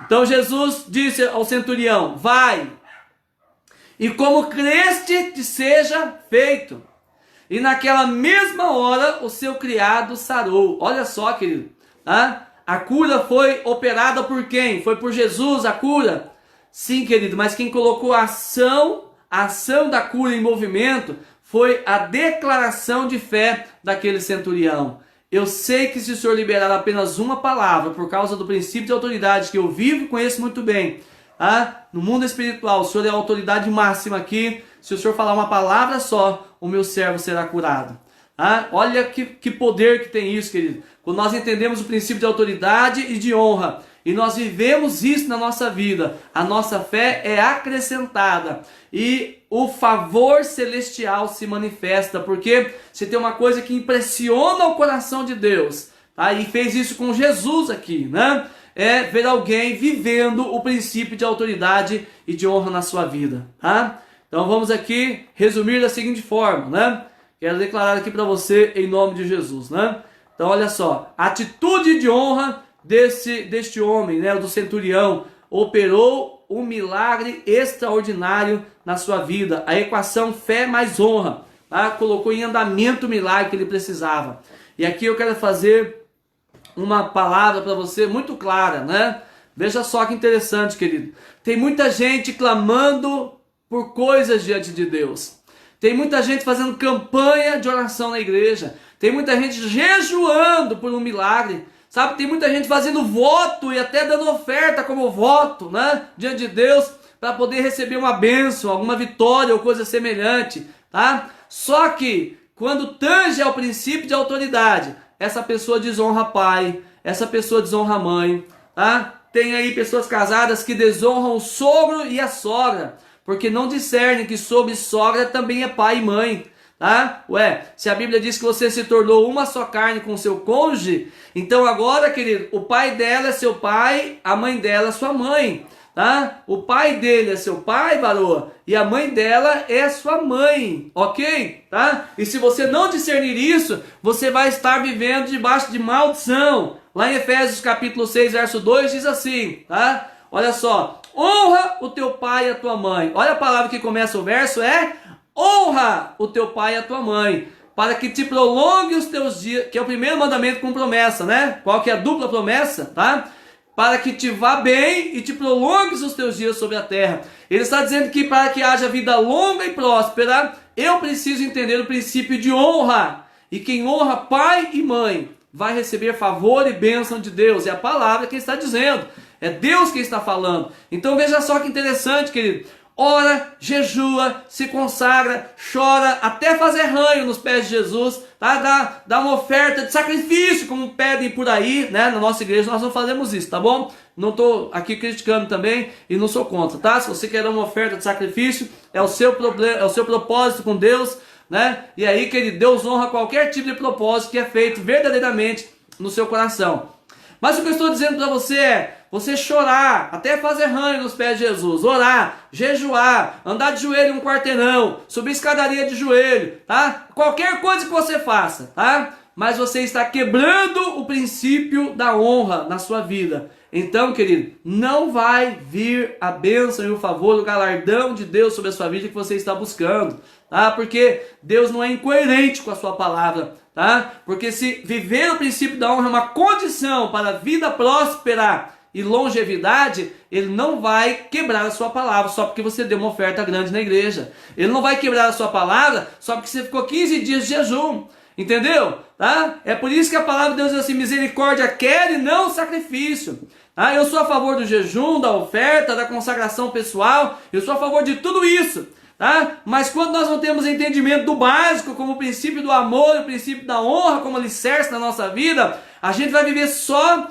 então Jesus disse ao centurião: vai, e como creste te seja feito. E naquela mesma hora o seu criado sarou. Olha só, querido, tá? A cura foi operada por quem? Foi por Jesus a cura? Sim, querido, mas quem colocou a ação da cura em movimento foi a declaração de fé daquele centurião. Eu sei que se o Senhor liberar apenas uma palavra, por causa do princípio de autoridade que eu vivo e conheço muito bem, tá? No mundo espiritual, o Senhor é a autoridade máxima aqui. Se o Senhor falar uma palavra só, o meu servo será curado. Tá? Olha que poder que tem isso, querido. Quando nós entendemos o princípio de autoridade e de honra, e nós vivemos isso na nossa vida, a nossa fé é acrescentada e o favor celestial se manifesta, porque se tem uma coisa que impressiona o coração de Deus, tá? E fez isso com Jesus aqui, né? É ver alguém vivendo o princípio de autoridade e de honra na sua vida, tá? Então vamos aqui resumir da seguinte forma, né? Quero declarar aqui para você em nome de Jesus, né? Então olha só, a atitude de honra deste homem, né, do centurião, operou um milagre extraordinário na sua vida. A equação fé mais honra, tá? Colocou em andamento o milagre que ele precisava. E aqui eu quero fazer uma palavra para você muito clara, né? Veja só que interessante, querido. Tem muita gente clamando por coisas diante de Deus. Tem muita gente fazendo campanha de oração na igreja. Tem muita gente jejuando por um milagre. Sabe, tem muita gente fazendo voto e até dando oferta como voto, né? Diante de Deus, para poder receber uma bênção, alguma vitória ou coisa semelhante, tá? Só que, quando tange ao princípio de autoridade, essa pessoa desonra pai, essa pessoa desonra mãe, tá? Tem aí pessoas casadas que desonram o sogro e a sogra, porque não discernem que sobre sogra também é pai e mãe, tá? Ué, se a Bíblia diz que você se tornou uma só carne com seu cônjuge, então agora, querido, o pai dela é seu pai, a mãe dela é sua mãe, tá? O pai dele é seu pai, varoa, e a mãe dela é sua mãe, ok? Tá? E se você não discernir isso, você vai estar vivendo debaixo de maldição. Lá em Efésios capítulo 6, verso 2 diz assim, tá? Olha só, honra o teu pai e a tua mãe. Olha a palavra que começa o verso, é honra o teu pai e a tua mãe, para que te prolongue os teus dias, que é o primeiro mandamento com promessa, né? Qual que é a dupla promessa, tá? Para que te vá bem e te prolongues os teus dias sobre a terra. Ele está dizendo que para que haja vida longa e próspera, eu preciso entender o princípio de honra. E quem honra pai e mãe vai receber favor e bênção de Deus. É a palavra que ele está dizendo. É Deus quem está falando. Então veja só que interessante, querido. Ora, jejua, se consagra, chora, até fazer ranho nos pés de Jesus, tá? Dá uma oferta de sacrifício, como pedem por aí, né? Na nossa igreja nós não fazemos isso, tá bom? Não estou aqui criticando também e não sou contra, tá? Se você quer dar uma oferta de sacrifício, é o seu problema, é o seu propósito com Deus, né? E aí, querido, Deus honra qualquer tipo de propósito que é feito verdadeiramente no seu coração. Mas o que eu estou dizendo para você é você chorar, até fazer ranho nos pés de Jesus, orar, jejuar, andar de joelho em um quarteirão, subir escadaria de joelho, tá? Qualquer coisa que você faça, tá? Mas você está quebrando o princípio da honra na sua vida. Então, querido, não vai vir a bênção e o favor, o galardão de Deus sobre a sua vida que você está buscando, tá? Porque Deus não é incoerente com a sua palavra, tá? Porque se viver o princípio da honra é uma condição para a vida próspera e longevidade, ele não vai quebrar a sua palavra só porque você deu uma oferta grande na igreja. Ele não vai quebrar a sua palavra só porque você ficou 15 dias de jejum. Entendeu? Tá? É por isso que a palavra de Deus diz assim: misericórdia quer e não sacrifício. Tá? Eu sou a favor do jejum, da oferta, da consagração pessoal. Eu sou a favor de tudo isso. Tá? Mas quando nós não temos entendimento do básico, como o princípio do amor, o princípio da honra, como alicerce na nossa vida, a gente vai viver só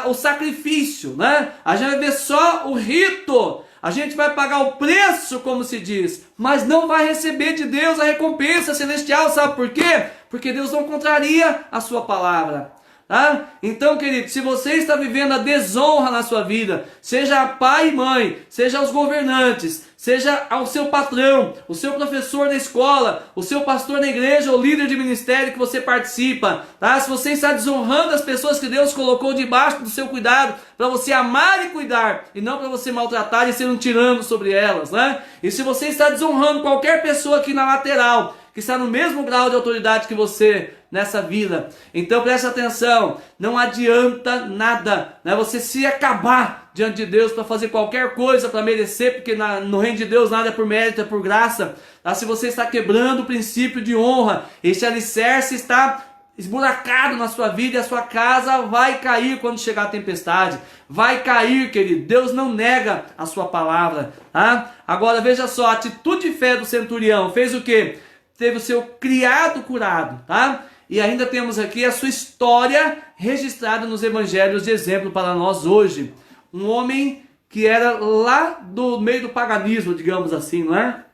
o sacrifício, né? A gente vai ver só o rito, a gente vai pagar o preço, como se diz, mas não vai receber de Deus a recompensa celestial. Sabe por quê? Porque Deus não contraria a sua palavra, Tá? Então, querido, se você está vivendo a desonra na sua vida, seja pai e mãe, seja aos governantes, seja ao seu patrão, o seu professor na escola, o seu pastor na igreja ou líder de ministério que você participa, tá? Se você está desonrando as pessoas que Deus colocou debaixo do seu cuidado, para você amar e cuidar, e não para você maltratar e ser um tirano sobre elas, né? E se você está desonrando qualquer pessoa aqui na lateral, que está no mesmo grau de autoridade que você nessa vida, então preste atenção, não adianta nada, né? Você se acabar diante de Deus para fazer qualquer coisa para merecer, porque no reino de Deus nada é por mérito, é por graça, tá? Se você está quebrando o princípio de honra, esse alicerce está esburacado na sua vida e a sua casa vai cair quando chegar a tempestade, vai cair, querido. Deus não nega a sua palavra, tá? Agora veja só, a atitude de fé do centurião fez o quê? Teve o seu criado curado, tá? E ainda temos aqui a sua história registrada nos evangelhos de exemplo para nós hoje. Um homem que era lá do meio do paganismo, digamos assim, não é?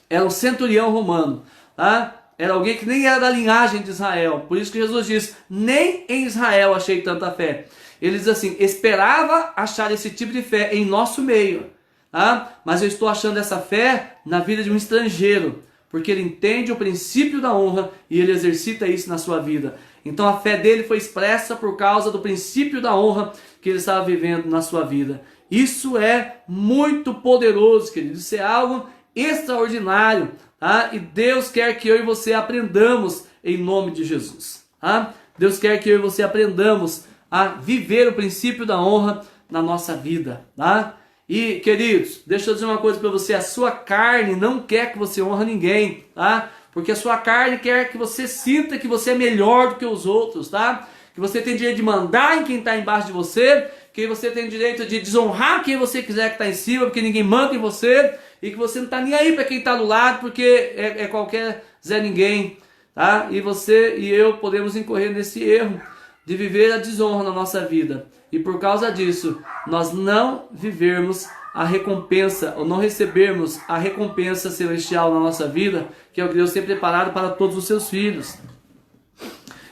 Era um centurião romano, tá? Era alguém que nem era da linhagem de Israel. Por isso que Jesus diz, nem em Israel achei tanta fé. Ele diz assim, esperava achar esse tipo de fé em nosso meio, tá? Mas eu estou achando essa fé na vida de um estrangeiro, porque ele entende o princípio da honra e ele exercita isso na sua vida. Então a fé dele foi expressa por causa do princípio da honra que ele estava vivendo na sua vida. Isso é muito poderoso, querido. Isso é algo extraordinário, tá? E Deus quer que eu e você aprendamos em nome de Jesus, tá? Deus quer que eu e você aprendamos a viver o princípio da honra na nossa vida, tá? E, queridos, deixa eu dizer uma coisa para você, a sua carne não quer que você honre ninguém, tá? Porque a sua carne quer que você sinta que você é melhor do que os outros, tá? Que você tem direito de mandar em quem está embaixo de você, que você tem direito de desonrar quem você quiser que está em cima, porque ninguém manda em você, e que você não está nem aí para quem está do lado, porque é qualquer Zé Ninguém, tá? E você e eu podemos incorrer nesse erro de viver a desonra na nossa vida. E por causa disso, nós não vivermos a recompensa, ou não recebermos a recompensa celestial na nossa vida, que é o que Deus tem preparado para todos os seus filhos.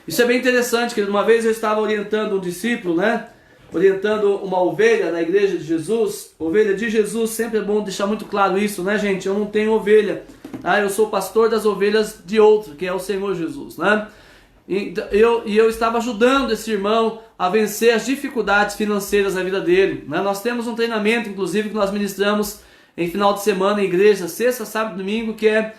Isso é bem interessante, que uma vez eu estava orientando um discípulo, né? Orientando uma ovelha na igreja de Jesus. Ovelha de Jesus, sempre é bom deixar muito claro isso, né, gente? Eu não tenho ovelha, tá? Eu sou pastor das ovelhas de outro, que é o Senhor Jesus, né? E eu estava ajudando esse irmão a vencer as dificuldades financeiras da vida dele, né? Nós temos um treinamento, inclusive, que nós ministramos em final de semana em igreja, sexta, sábado e domingo, que é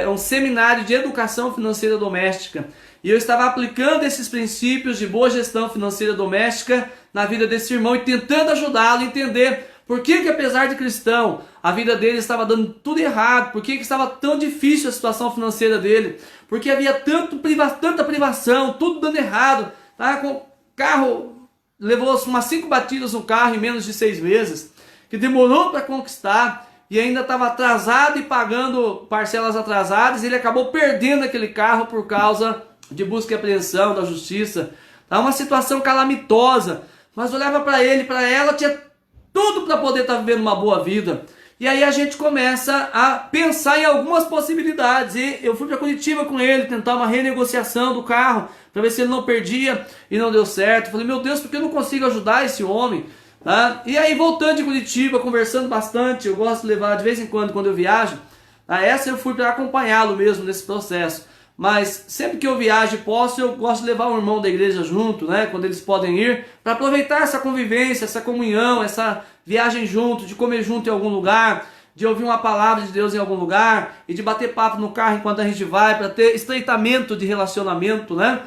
um seminário de educação financeira doméstica. E eu estava aplicando esses princípios de boa gestão financeira doméstica na vida desse irmão e tentando ajudá-lo a entender por que apesar de cristão, a vida dele estava dando tudo errado, por que estava tão difícil a situação financeira dele, porque havia tanta privação, tudo dando errado, tá? Com o carro, levou umas 5 batidas no carro em menos de 6 meses, que demorou para conquistar, e ainda estava atrasado e pagando parcelas atrasadas, e ele acabou perdendo aquele carro por causa de busca e apreensão da justiça. Tá uma situação calamitosa, mas olhava para ele, para ela, tinha tudo para poder estar vivendo uma boa vida. E aí a gente começa a pensar em algumas possibilidades. E eu fui para Curitiba com ele, tentar uma renegociação do carro, para ver se ele não perdia, e não deu certo. Falei, meu Deus, por que eu não consigo ajudar esse homem? Tá? E aí voltando de Curitiba, conversando bastante, eu gosto de levar de vez em quando eu viajo, tá? Essa eu fui para acompanhá-lo mesmo nesse processo. Mas sempre que eu viajo e posso, eu gosto de levar um irmão da igreja junto, né? Quando eles podem ir, para aproveitar essa convivência, essa comunhão, essa viagem junto, de comer junto em algum lugar, de ouvir uma palavra de Deus em algum lugar, e de bater papo no carro enquanto a gente vai, para ter estreitamento de relacionamento, né?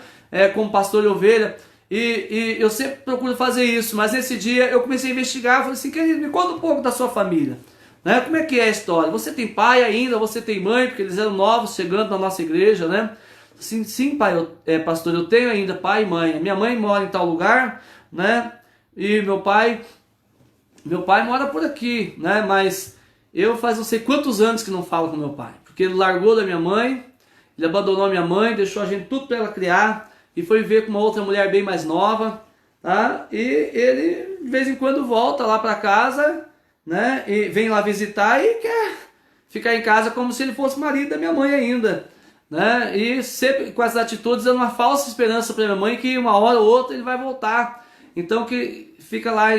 Como pastor e ovelha. E eu sempre procuro fazer isso, mas nesse dia eu comecei a investigar, falei assim, querido, me conta um pouco da sua família. Né? Como é que é a história? Você tem pai ainda? Você tem mãe? Porque eles eram novos chegando na nossa igreja, né? Sim, pai, pastor, eu tenho ainda pai e mãe. Minha mãe mora em tal lugar, né? E meu pai mora por aqui, né? Mas eu faz não sei quantos anos que não falo com meu pai, porque ele largou da minha mãe, ele abandonou a minha mãe, deixou a gente tudo para ela criar e foi viver com uma outra mulher bem mais nova, tá? E ele de vez em quando volta lá para casa, né? E vem lá visitar e quer ficar em casa como se ele fosse marido da minha mãe ainda, né? E sempre com essas atitudes dando uma falsa esperança para minha mãe que uma hora ou outra ele vai voltar. Então que fica lá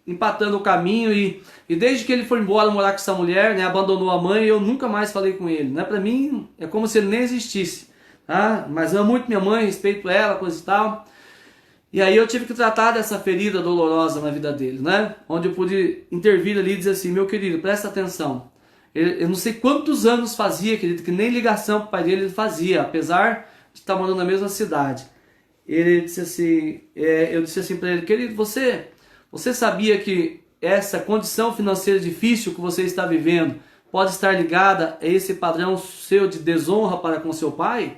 empatando o caminho e desde que ele foi embora morar com essa mulher, né, abandonou a mãe, eu nunca mais falei com ele, né? Para mim é como se ele nem existisse, tá? Mas eu amo muito minha mãe, respeito ela, coisa e tal. E aí eu tive que tratar dessa ferida dolorosa na vida dele, né? Onde eu pude intervir ali e dizer assim, meu querido, presta atenção. Eu não sei quantos anos fazia, querido, que nem ligação pro pai dele ele fazia, apesar de estar morando na mesma cidade. Ele disse assim, eu disse assim para ele, querido, você sabia que essa condição financeira difícil que você está vivendo pode estar ligada a esse padrão seu de desonra para com seu pai?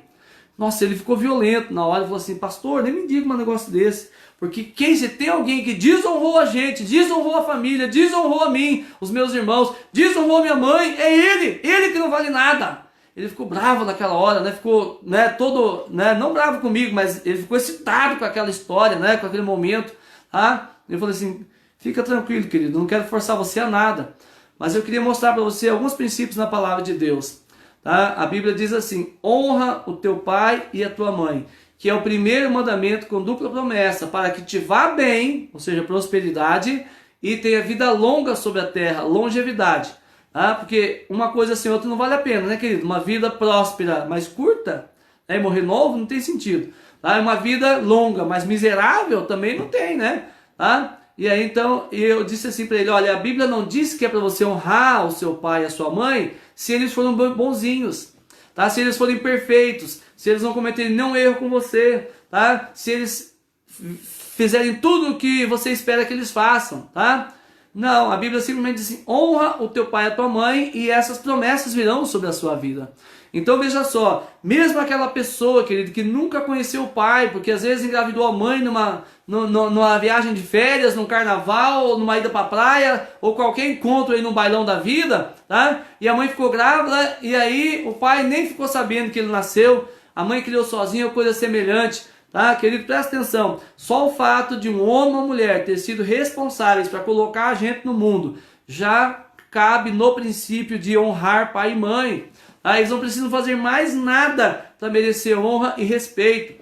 Nossa, ele ficou violento na hora e falou assim, pastor, nem me diga um negócio desse, porque se tem alguém que desonrou a gente, desonrou a família, desonrou a mim, os meus irmãos, desonrou a minha mãe, é ele que não vale nada. Ele ficou bravo naquela hora, né? Ficou, né, todo, né, não bravo comigo, mas ele ficou excitado com aquela história, né, com aquele momento, tá? Eu falei assim, fica tranquilo, querido, não quero forçar você a nada, mas eu queria mostrar para você alguns princípios na palavra de Deus. Tá? A Bíblia diz assim, honra o teu pai e a tua mãe, que é o primeiro mandamento com dupla promessa, para que te vá bem, ou seja, prosperidade, e tenha vida longa sobre a terra, longevidade. Tá? Porque uma coisa sem outra não vale a pena, né, querido? Uma vida próspera, mas curta, né? E morrer novo não tem sentido. Tá? Uma vida longa, mas miserável também não tem, né? Tá? E aí então eu disse assim para ele, olha, a Bíblia não diz que é para você honrar o seu pai e a sua mãe se eles foram bonzinhos, tá? Se eles forem perfeitos, se eles não cometerem nenhum erro com você, tá? Se eles fizerem tudo o que você espera que eles façam, tá? Não, a Bíblia simplesmente diz assim, honra o teu pai e a tua mãe e essas promessas virão sobre a sua vida. Então veja só, mesmo aquela pessoa, querido, que nunca conheceu o pai, porque às vezes engravidou a mãe numa viagem de férias, num carnaval, ou numa ida pra praia, ou qualquer encontro aí num bailão da vida, tá? E a mãe ficou grávida, e aí o pai nem ficou sabendo que ele nasceu, a mãe criou sozinha, ou coisa semelhante, tá? Querido, presta atenção, só o fato de um homem ou uma mulher ter sido responsáveis para colocar a gente no mundo, já cabe no princípio de honrar pai e mãe. Eles não precisam fazer mais nada para merecer honra e respeito.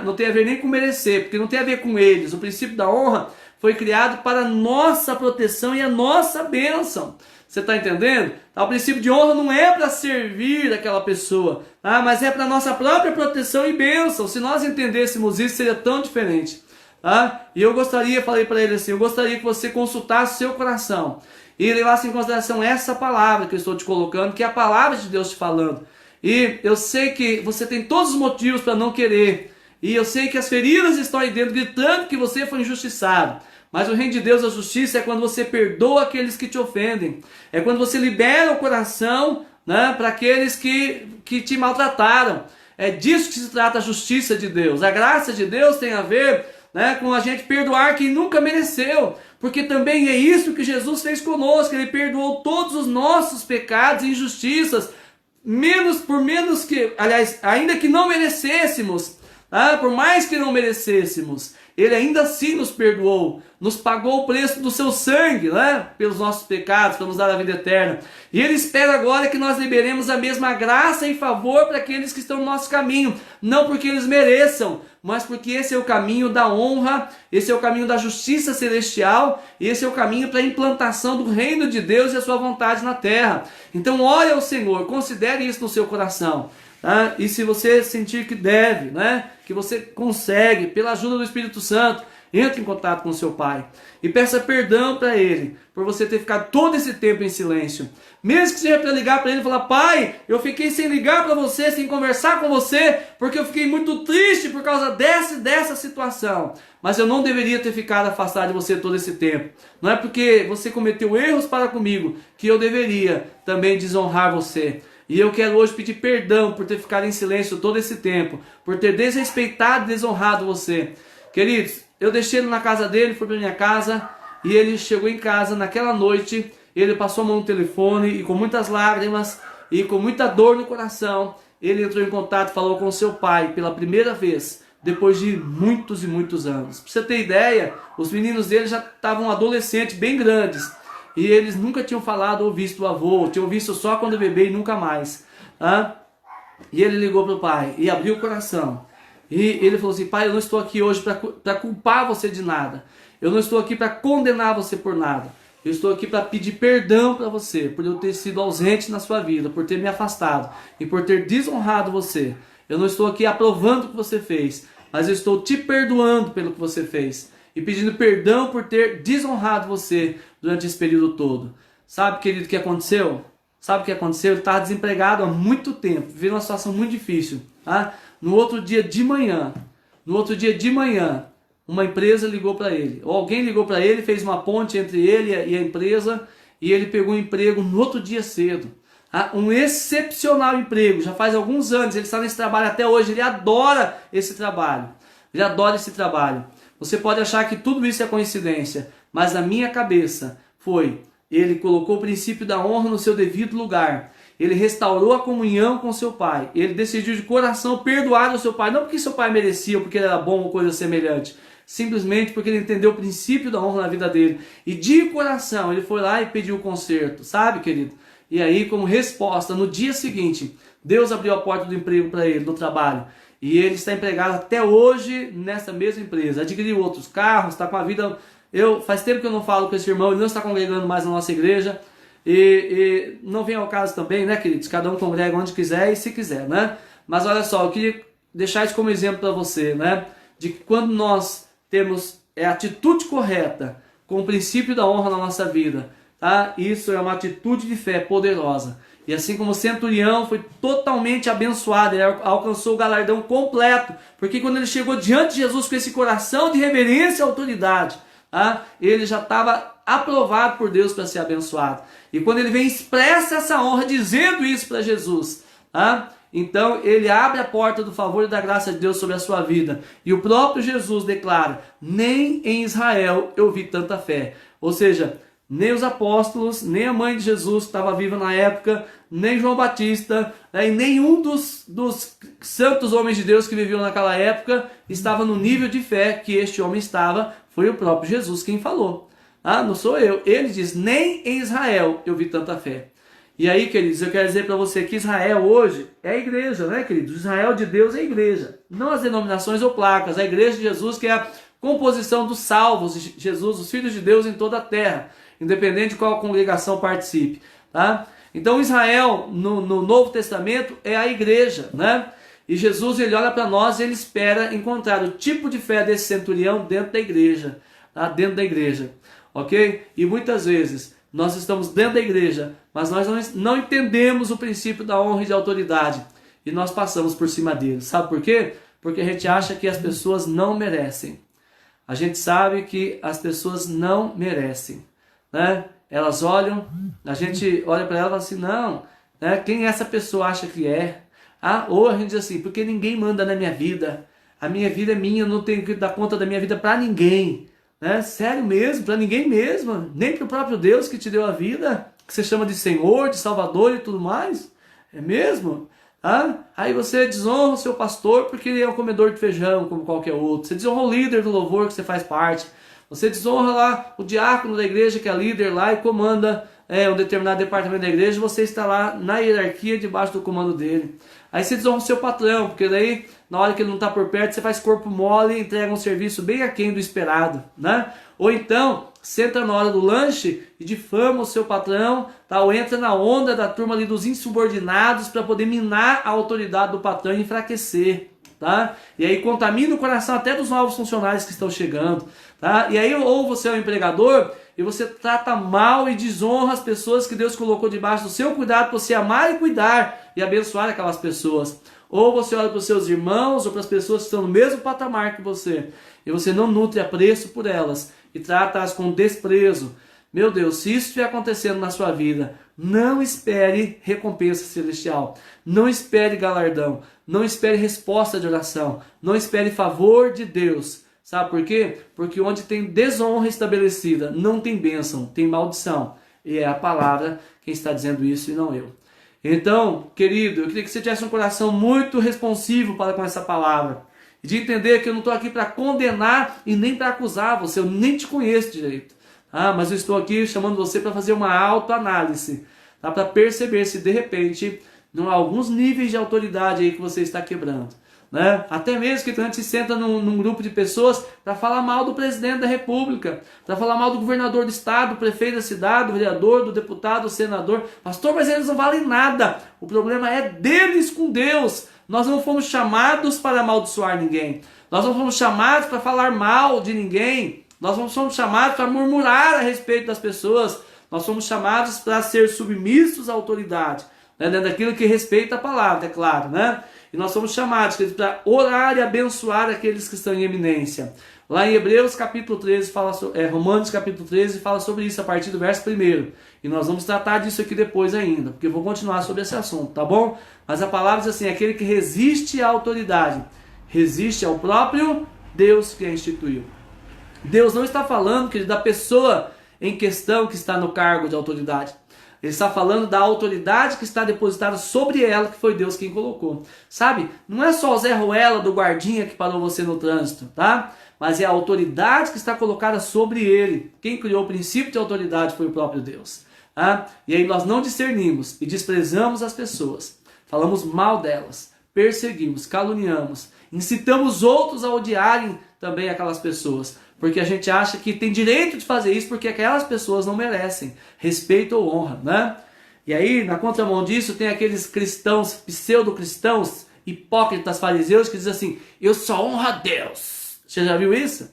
Não tem a ver nem com merecer, porque não tem a ver com eles. O princípio da honra foi criado para a nossa proteção e a nossa bênção. Você está entendendo? O princípio de honra não é para servir aquela pessoa, mas é para a nossa própria proteção e bênção. Se nós entendêssemos isso, seria tão diferente. E eu falei para ele assim, eu gostaria que você consultasse o seu coração e levasse em consideração essa palavra que eu estou te colocando, que é a palavra de Deus te falando. E eu sei que você tem todos os motivos para não querer. E eu sei que as feridas estão aí dentro, gritando que você foi injustiçado. Mas o reino de Deus, a justiça, é quando você perdoa aqueles que te ofendem. É quando você libera o coração, né, para aqueles que te maltrataram. É disso que se trata a justiça de Deus. A graça de Deus tem a ver, né, com a gente perdoar quem nunca mereceu. Porque também é isso que Jesus fez conosco. Ele perdoou todos os nossos pecados e injustiças, ainda que não merecêssemos, por mais que não merecêssemos, Ele ainda assim nos perdoou, nos pagou o preço do seu sangue, né, pelos nossos pecados, para nos dar a vida eterna. E Ele espera agora que nós liberemos a mesma graça e favor para aqueles que estão no nosso caminho, não porque eles mereçam, mas porque esse é o caminho da honra, esse é o caminho da justiça celestial, esse é o caminho para a implantação do reino de Deus e a sua vontade na terra. Então ore ao Senhor, considere isso no seu coração. E se você sentir que deve, né, que você consegue, pela ajuda do Espírito Santo, entre em contato com seu pai e peça perdão para ele por você ter ficado todo esse tempo em silêncio. Mesmo que seja para ligar para ele e falar, pai, eu fiquei sem ligar para você, sem conversar com você, porque eu fiquei muito triste por causa dessa situação. Mas eu não deveria ter ficado afastado de você todo esse tempo. Não é porque você cometeu erros para comigo que eu deveria também desonrar você. E eu quero hoje pedir perdão por ter ficado em silêncio todo esse tempo, por ter desrespeitado e desonrado você. Queridos, eu deixei ele na casa dele, fui para minha casa, e ele chegou em casa naquela noite, ele passou a mão no telefone, e com muitas lágrimas, e com muita dor no coração, ele entrou em contato e falou com seu pai pela primeira vez, depois de muitos e muitos anos. Para você ter ideia, os meninos dele já estavam adolescentes, bem grandes, e eles nunca tinham falado ou visto o avô, tinham visto só quando bebê e nunca mais. E ele ligou para o pai e abriu o coração. E ele falou assim: pai, eu não estou aqui hoje para culpar você de nada. Eu não estou aqui para condenar você por nada. Eu estou aqui para pedir perdão para você por eu ter sido ausente na sua vida, por ter me afastado e por ter desonrado você. Eu não estou aqui aprovando o que você fez, mas eu estou te perdoando pelo que você fez e pedindo perdão por ter desonrado você durante esse período todo. Sabe, querido, o que aconteceu? Sabe o que aconteceu? Ele estava desempregado há muito tempo, vivendo uma situação muito difícil. Tá? No outro dia de manhã, uma empresa ligou para ele, ou alguém ligou para ele, fez uma ponte entre ele e a empresa, e ele pegou um emprego no outro dia cedo. Um excepcional emprego, já faz alguns anos, ele está nesse trabalho até hoje, ele adora esse trabalho. Ele adora esse trabalho. Você pode achar que tudo isso é coincidência, mas na minha cabeça foi: ele colocou o princípio da honra no seu devido lugar. Ele restaurou a comunhão com seu pai. Ele decidiu de coração perdoar o seu pai. Não porque seu pai merecia ou porque ele era bom ou coisa semelhante. Simplesmente porque ele entendeu o princípio da honra na vida dele. E de coração ele foi lá e pediu o conserto. Sabe, querido? E aí, como resposta, no dia seguinte, Deus abriu a porta do emprego para ele, do trabalho. E ele está empregado até hoje nessa mesma empresa. Adquiriu outros carros, está com a vida... Faz tempo que eu não falo com esse irmão, ele não está congregando mais na nossa igreja. E não vem ao caso também, né, queridos? Cada um congrega onde quiser e se quiser, né? Mas olha só, eu queria deixar isso como exemplo para você, né? De que quando nós temos a atitude correta com o princípio da honra na nossa vida, tá? Isso é uma atitude de fé poderosa. E assim como o centurião foi totalmente abençoado, ele alcançou o galardão completo, porque quando ele chegou diante de Jesus com esse coração de reverência e autoridade, ele já estava aprovado por Deus para ser abençoado. E quando ele vem expressa essa honra dizendo isso para Jesus, então ele abre a porta do favor e da graça de Deus sobre a sua vida. E o próprio Jesus declara: nem em Israel eu vi tanta fé. Ou seja, nem os apóstolos, nem a mãe de Jesus que estava viva na época, nem João Batista, e nenhum dos santos homens de Deus que viviam naquela época estava no nível de fé que este homem estava. Foi o próprio Jesus quem falou. Não sou eu. Ele diz: nem em Israel eu vi tanta fé. E aí, queridos, eu quero dizer para você que Israel hoje é a igreja, né, queridos? Israel de Deus é a igreja. Não as denominações ou placas. A igreja de Jesus, que é a composição dos salvos de Jesus, os filhos de Deus em toda a terra, independente de qual congregação participe. Tá? Então Israel, no Novo Testamento, é a igreja, né? E Jesus, ele olha para nós e ele espera encontrar o tipo de fé desse centurião dentro da igreja. Tá? Dentro da igreja. Ok? E muitas vezes nós estamos dentro da igreja, mas nós não entendemos o princípio da honra e de autoridade. E nós passamos por cima dele. Sabe por quê? Porque a gente acha que as pessoas não merecem. A gente sabe que as pessoas não merecem. Né? Elas olham, a gente olha para ela e fala assim: não, né? Quem essa pessoa acha que é? Ou a gente diz assim: porque ninguém manda na minha vida. A minha vida é minha, eu não tenho que dar conta da minha vida para ninguém. Né? Sério mesmo, para ninguém mesmo, nem para o próprio Deus que te deu a vida, que você chama de Senhor, de Salvador e tudo mais. É mesmo? Aí você desonra o seu pastor porque ele é um comedor de feijão como qualquer outro. Você desonra o líder do louvor que você faz parte. Você desonra lá o diácono da igreja que é líder lá e comanda um determinado departamento da igreja. Você está lá na hierarquia debaixo do comando dele. Aí você desonra o seu patrão, porque daí na hora que ele não está por perto, você faz corpo mole e entrega um serviço bem aquém do esperado, né? Ou então, senta na hora do lanche e difama o seu patrão, tá? Ou entra na onda da turma ali dos insubordinados para poder minar a autoridade do patrão e enfraquecer, tá? E aí contamina o coração até dos novos funcionários que estão chegando, tá? E aí, ou você é um empregador e você trata mal e desonra as pessoas que Deus colocou debaixo do seu cuidado para você amar e cuidar e abençoar aquelas pessoas. Ou você olha para os seus irmãos ou para as pessoas que estão no mesmo patamar que você e você não nutre apreço por elas e trata-as com desprezo. Meu Deus, se isso estiver acontecendo na sua vida, não espere recompensa celestial, não espere galardão, não espere resposta de oração, não espere favor de Deus. Sabe por quê? Porque onde tem desonra estabelecida, não tem bênção, tem maldição. E é a palavra quem está dizendo isso e não eu. Então, querido, eu queria que você tivesse um coração muito responsivo para com essa palavra. E de entender que eu não estou aqui para condenar e nem para acusar você, eu nem te conheço direito. Mas eu estou aqui chamando você para fazer uma autoanálise, tá? Para perceber se de repente Não há alguns níveis de autoridade aí que você está quebrando. Né? Até mesmo que a gente senta num grupo de pessoas para falar mal do presidente da república, para falar mal do governador do estado, do prefeito da cidade, do vereador, do deputado, do senador. Pastor, mas eles não valem nada. O problema é deles com Deus. Nós não fomos chamados para amaldiçoar ninguém. Nós não fomos chamados para falar mal de ninguém. Nós não somos chamados para murmurar a respeito das pessoas. Nós somos chamados para ser submissos à autoridade, né? Dentro daquilo que respeita a palavra, é claro, né? E nós somos chamados para orar e abençoar aqueles que estão em eminência. Lá em Hebreus capítulo 13, Romanos capítulo 13 fala sobre isso a partir do verso 1. E nós vamos tratar disso aqui depois ainda, porque eu vou continuar sobre esse assunto, tá bom? Mas a palavra diz assim, aquele que resiste à autoridade, resiste ao próprio Deus que a instituiu. Deus não está falando, querido, da pessoa em questão que está no cargo de autoridade. Ele está falando da autoridade que está depositada sobre ela, que foi Deus quem colocou. Sabe? Não é só o Zé Ruela do guardinha que parou você no trânsito, tá? Mas é a autoridade que está colocada sobre ele. Quem criou o princípio de autoridade foi o próprio Deus. Tá? E aí nós não discernimos e desprezamos as pessoas. Falamos mal delas, perseguimos, caluniamos, incitamos outros a odiarem também aquelas pessoas. Porque a gente acha que tem direito de fazer isso porque aquelas pessoas não merecem respeito ou honra, né? E aí, na contramão disso, tem aqueles cristãos, pseudo-cristãos, hipócritas fariseus que dizem assim, eu só honro a Deus. Você já viu isso?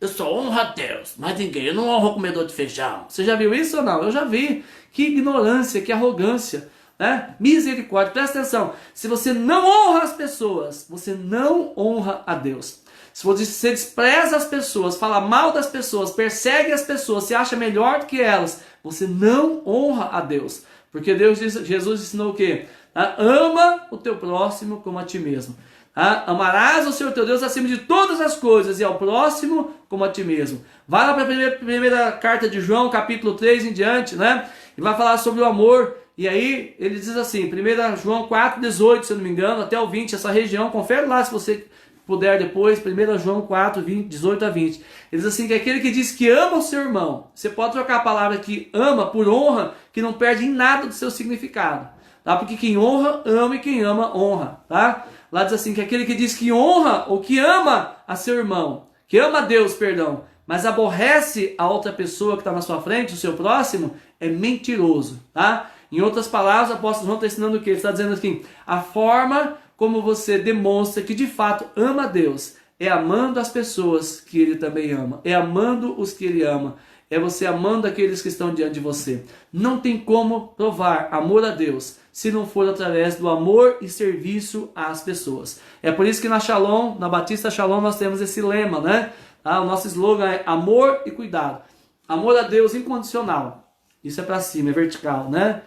Eu só honro a Deus, mas ninguém, eu não honro o comedor de feijão. Você já viu isso ou não? Eu já vi. Que ignorância, que arrogância, né? Misericórdia, presta atenção. Se você não honra as pessoas, você não honra a Deus. Se você despreza as pessoas, fala mal das pessoas, persegue as pessoas, se acha melhor do que elas, você não honra a Deus. Porque Jesus ensinou o quê? Ama o teu próximo como a ti mesmo. Amarás o Senhor teu Deus acima de todas as coisas e ao próximo como a ti mesmo. Vai lá para a primeira carta de João, capítulo 3 em diante, né? E vai falar sobre o amor. E aí ele diz assim, 1 João 4,18, se eu não me engano, até o 20, essa região, confere lá se você puder depois, 1 João 4, 18 a 20. Ele diz assim, que aquele que diz que ama o seu irmão, você pode trocar a palavra que ama por honra, que não perde em nada do seu significado. Tá? Porque quem honra, ama, e quem ama, honra. Tá? Lá diz assim, que aquele que diz que honra ou que ama a seu irmão, que ama a Deus, perdão, mas aborrece a outra pessoa que está na sua frente, o seu próximo, é mentiroso. Tá? Em outras palavras, o apóstolo João está ensinando o quê? Ele está dizendo assim, a forma como você demonstra que de fato ama a Deus é amando as pessoas que ele também ama, é amando os que ele ama, é você amando aqueles que estão diante de você. Não tem como provar amor a Deus se não for através do amor e serviço às pessoas. É por isso que na Shalom, na Batista Shalom, nós temos esse lema, né? O nosso slogan é amor e cuidado. Amor a Deus incondicional. Isso é para cima, é vertical, né?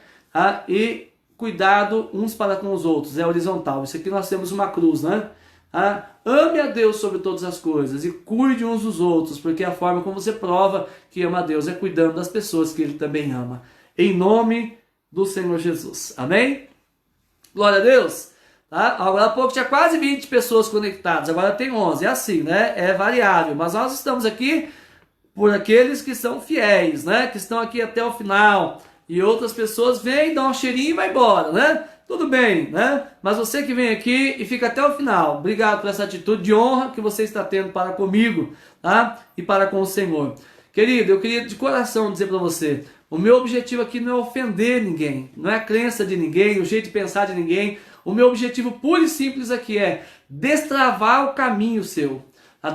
E cuidado uns para com os outros, é horizontal. Isso aqui nós temos uma cruz, né? Ame a Deus sobre todas as coisas e cuide uns dos outros, porque a forma como você prova que ama a Deus é cuidando das pessoas que ele também ama. Em nome do Senhor Jesus. Amém? Glória a Deus. Tá? Agora há pouco tinha quase 20 pessoas conectadas, agora tem 11. É assim, né? É variável, mas nós estamos aqui por aqueles que são fiéis, né? Que estão aqui até o final. E outras pessoas vêm, dão um cheirinho e vai embora, né? Tudo bem, né? Mas você que vem aqui e fica até o final, obrigado por essa atitude de honra que você está tendo para comigo, tá? E para com o Senhor. Querido, eu queria de coração dizer para você, o meu objetivo aqui não é ofender ninguém, não é a crença de ninguém, o jeito de pensar de ninguém. O meu objetivo puro e simples aqui é destravar o caminho seu,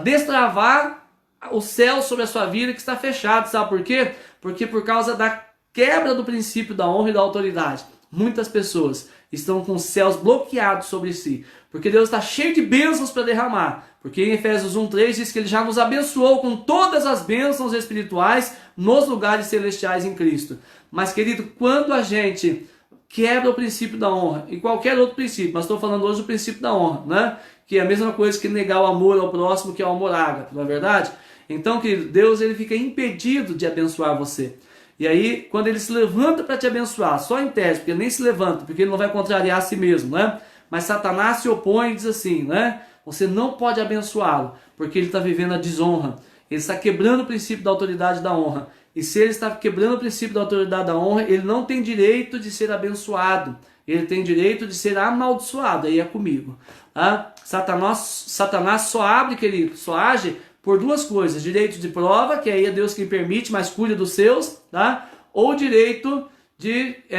destravar o céu sobre a sua vida que está fechado, sabe por quê? Porque por causa da quebra do princípio da honra e da autoridade, muitas pessoas estão com os céus bloqueados sobre si, porque Deus está cheio de bênçãos para derramar, porque em Efésios 1:3 diz que Ele já nos abençoou com todas as bênçãos espirituais nos lugares celestiais em Cristo. Mas querido, quando a gente quebra o princípio da honra, e qualquer outro princípio, mas estou falando hoje do princípio da honra, né? Que é a mesma coisa que negar o amor ao próximo, que é o amor ágape, não é verdade? Então, querido, Deus ele fica impedido de abençoar você. E aí, quando ele se levanta para te abençoar, só em tese, porque ele nem se levanta, porque ele não vai contrariar a si mesmo, né? Mas Satanás se opõe e diz assim, né? Você não pode abençoá-lo, porque ele está vivendo a desonra. Ele está quebrando o princípio da autoridade e da honra. E se ele está quebrando o princípio da autoridade e da honra, ele não tem direito de ser abençoado. ele tem direito de ser amaldiçoado, aí é comigo. Tá? Satanás só abre, querido, só age por duas coisas: direito de prova, que aí é Deus quem permite, mas cuida dos seus, tá? Ou direito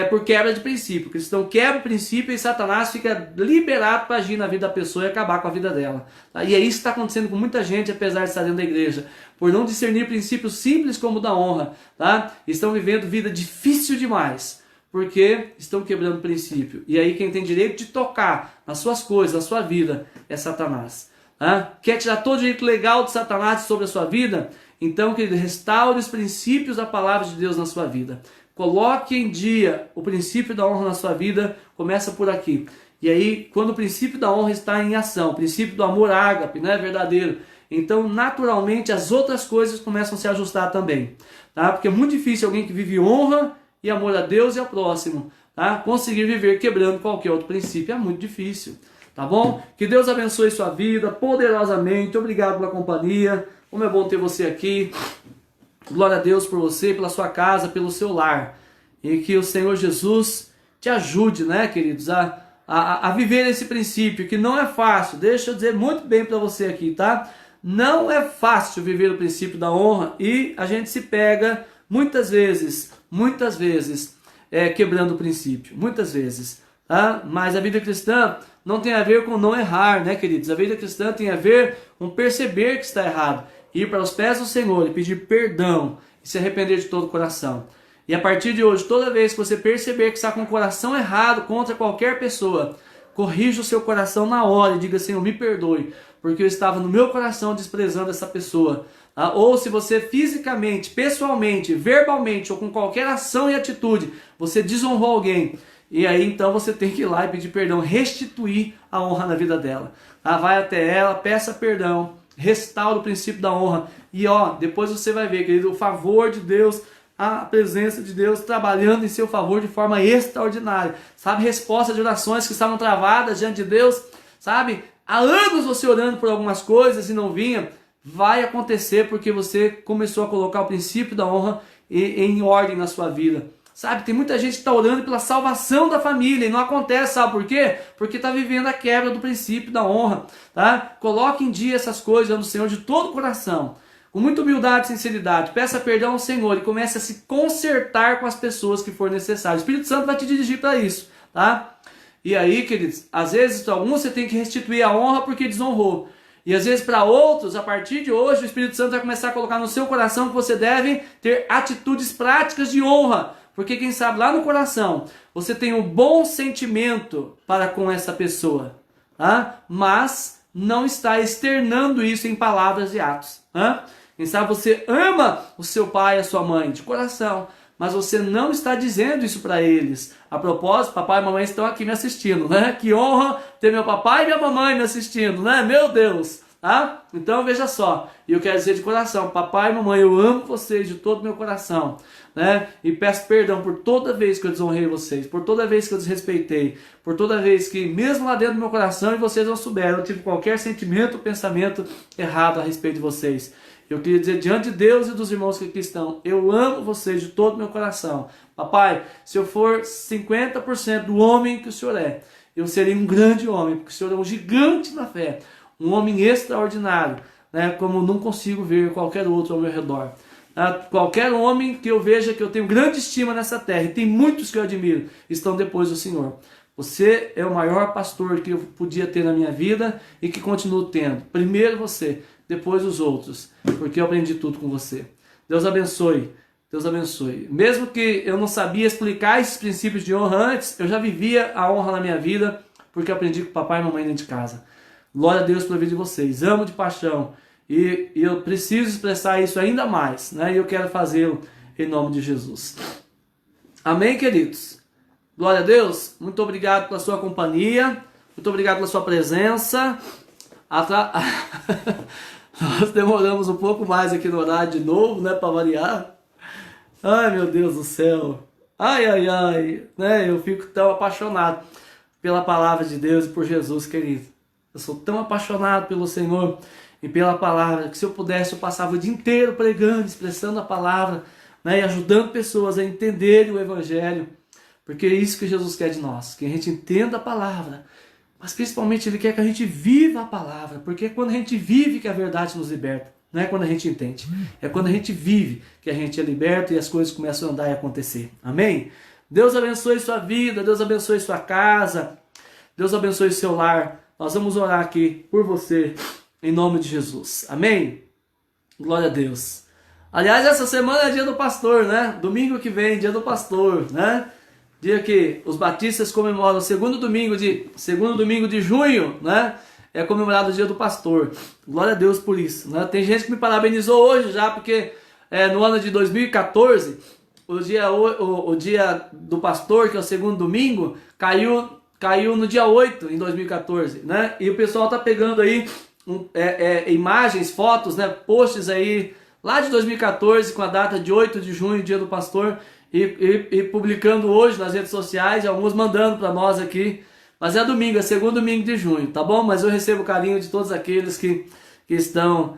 por quebra de princípio. O cristão quebra o princípio e Satanás fica liberado para agir na vida da pessoa e acabar com a vida dela. Tá? E é isso que está acontecendo com muita gente, apesar de estar dentro da igreja, por não discernir princípios simples como o da honra. Tá? Estão vivendo vida difícil demais, porque estão quebrando o princípio. E aí quem tem direito de tocar nas suas coisas, na sua vida, é Satanás. Tá? Quer tirar todo o direito legal de Satanás sobre a sua vida? Então, querido, restaure os princípios da palavra de Deus na sua vida. Coloque em dia o princípio da honra na sua vida, começa por aqui. E aí, quando o princípio da honra está em ação, o princípio do amor ágape, né, verdadeiro, então naturalmente as outras coisas começam a se ajustar também. Tá? Porque é muito difícil alguém que vive honra e amor a Deus e ao próximo, tá? Conseguir viver quebrando qualquer outro princípio. É muito difícil, tá bom? Que Deus abençoe sua vida poderosamente. Obrigado pela companhia. Como é bom ter você aqui. Glória a Deus por você, pela sua casa, pelo seu lar. E que o Senhor Jesus te ajude, né, queridos, a viver esse princípio, que não é fácil. Deixa eu dizer muito bem para você aqui, tá? Não é fácil viver o princípio da honra e a gente se pega muitas vezes, quebrando o princípio. Muitas vezes, tá? Mas a vida cristã não tem a ver com não errar, né, queridos? A vida cristã tem a ver com perceber que está errado, ir para os pés do Senhor e pedir perdão e se arrepender de todo o coração. E a partir de hoje, toda vez que você perceber que está com o coração errado contra qualquer pessoa, corrija o seu coração na hora e diga: Senhor, me perdoe, porque eu estava no meu coração desprezando essa pessoa. Ou se você fisicamente, pessoalmente, verbalmente ou com qualquer ação e atitude, você desonrou alguém, e aí então você tem que ir lá e pedir perdão, restituir a honra na vida dela. Vai até ela, peça perdão, restaura o princípio da honra. E depois você vai ver, querido, o favor de Deus, a presença de Deus trabalhando em seu favor de forma extraordinária. Sabe, resposta de orações que estavam travadas diante de Deus, sabe? Há anos você orando por algumas coisas e não vinha. Vai acontecer porque você começou a colocar o princípio da honra em ordem na sua vida. Sabe, tem muita gente que está orando pela salvação da família e não acontece, sabe por quê? Porque está vivendo a quebra do princípio da honra, tá? Coloque em dia essas coisas no Senhor de todo o coração, com muita humildade e sinceridade. Peça perdão ao Senhor e comece a se consertar com as pessoas que for necessário. O Espírito Santo vai te dirigir para isso, tá? E aí, queridos, às vezes para alguns você tem que restituir a honra porque desonrou. E às vezes para outros, a partir de hoje, o Espírito Santo vai começar a colocar no seu coração que você deve ter atitudes práticas de honra. Porque quem sabe lá no coração você tem um bom sentimento para com essa pessoa, tá? Mas não está externando isso em palavras e atos. Tá? Quem sabe você ama o seu pai e a sua mãe de coração, mas você não está dizendo isso para eles. A propósito, papai e mamãe estão aqui me assistindo, né? Que honra ter meu papai e minha mamãe me assistindo, né? Meu Deus! Tá? Então veja só, e eu quero dizer de coração: papai e mamãe, eu amo vocês de todo o meu coração, né? E peço perdão por toda vez que eu desonrei vocês, por toda vez que eu desrespeitei, por toda vez que mesmo lá dentro do meu coração, e vocês não souberam, eu tive qualquer sentimento ou pensamento errado a respeito de vocês. Eu queria dizer diante de Deus e dos irmãos que aqui estão: eu amo vocês de todo o meu coração. Papai, se eu for 50% do homem que o Senhor é, eu serei um grande homem, porque o Senhor é um gigante na fé, um homem extraordinário, né, como não consigo ver qualquer outro ao meu redor. Qualquer homem que eu veja que eu tenho grande estima nessa terra, e tem muitos que eu admiro, estão depois do Senhor. Você é o maior pastor que eu podia ter na minha vida e que continuo tendo. Primeiro você, depois os outros, porque eu aprendi tudo com você. Deus abençoe. Deus abençoe. Mesmo que eu não sabia explicar esses princípios de honra antes, eu já vivia a honra na minha vida, porque eu aprendi com papai e mamãe dentro de casa. Glória a Deus pela vida de vocês. Amo de paixão. E eu preciso expressar isso ainda mais, né? E eu quero fazê-lo em nome de Jesus. Amém, queridos? Glória a Deus. Muito obrigado pela sua companhia. Muito obrigado pela sua presença. Nós demoramos um pouco mais aqui no horário de novo, né? Para variar. Ai, meu Deus do céu. Ai, ai, ai. Né? Eu fico tão apaixonado pela palavra de Deus e por Jesus, querido. Eu sou tão apaixonado pelo Senhor e pela palavra, que se eu pudesse eu passava o dia inteiro pregando, expressando a palavra, né, e ajudando pessoas a entenderem o Evangelho, Porque é isso que Jesus quer de nós, que a gente entenda a palavra, mas principalmente Ele quer que a gente viva a palavra, porque é quando a gente vive que a verdade nos liberta, não é quando a gente entende, é quando a gente vive que a gente é liberto e as coisas começam a andar e acontecer. Amém? Deus abençoe sua vida, Deus abençoe sua casa, Deus abençoe seu lar. Nós vamos orar aqui por você, em nome de Jesus. Amém? Glória a Deus. Aliás, essa semana é dia do pastor, né? Domingo que vem, dia do pastor, né? Dia que os batistas comemoram o segundo domingo de junho, né? É comemorado o dia do pastor. Glória a Deus por isso, né? Tem gente que me parabenizou hoje já, porque no ano de 2014, o dia do pastor, que é o segundo domingo, caiu no dia 8 em 2014, né? E o pessoal tá pegando aí imagens, fotos, né? Posts aí lá de 2014 com a data de 8 de junho, dia do pastor, e publicando hoje nas redes sociais, e alguns mandando para nós aqui. Mas é domingo, é segundo domingo de junho, tá bom? Mas eu recebo o carinho de todos aqueles que estão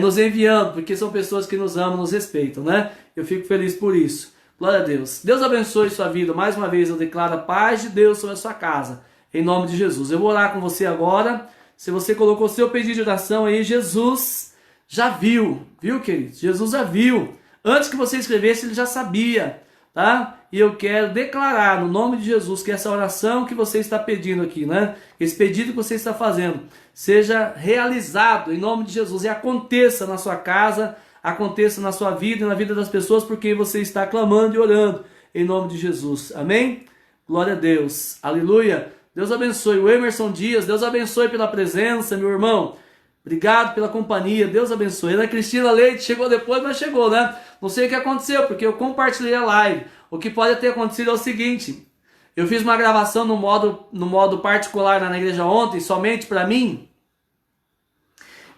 nos enviando, porque são pessoas que nos amam, nos respeitam, né? Eu fico feliz por isso. Glória a Deus. Deus abençoe sua vida. Mais uma vez eu declaro a paz de Deus sobre a sua casa, em nome de Jesus. Eu vou orar com você agora. Se você colocou seu pedido de oração aí, Jesus já viu, querido? Jesus já viu. Antes que você escrevesse, Ele já sabia, tá? E eu quero declarar no nome de Jesus que essa oração que você está pedindo aqui, né? Esse pedido que você está fazendo, seja realizado em nome de Jesus e aconteça na sua casa, aconteça na sua vida e na vida das pessoas por quem você está clamando e orando, em nome de Jesus. Amém? Glória a Deus. Aleluia. Deus abençoe. O Emerson Dias, Deus abençoe pela presença, meu irmão. Obrigado pela companhia, Deus abençoe. Ana Cristina Leite chegou depois, mas chegou, né? Não sei o que aconteceu, porque eu compartilhei a live. O que pode ter acontecido é o seguinte: eu fiz uma gravação no modo particular na igreja ontem, somente para mim.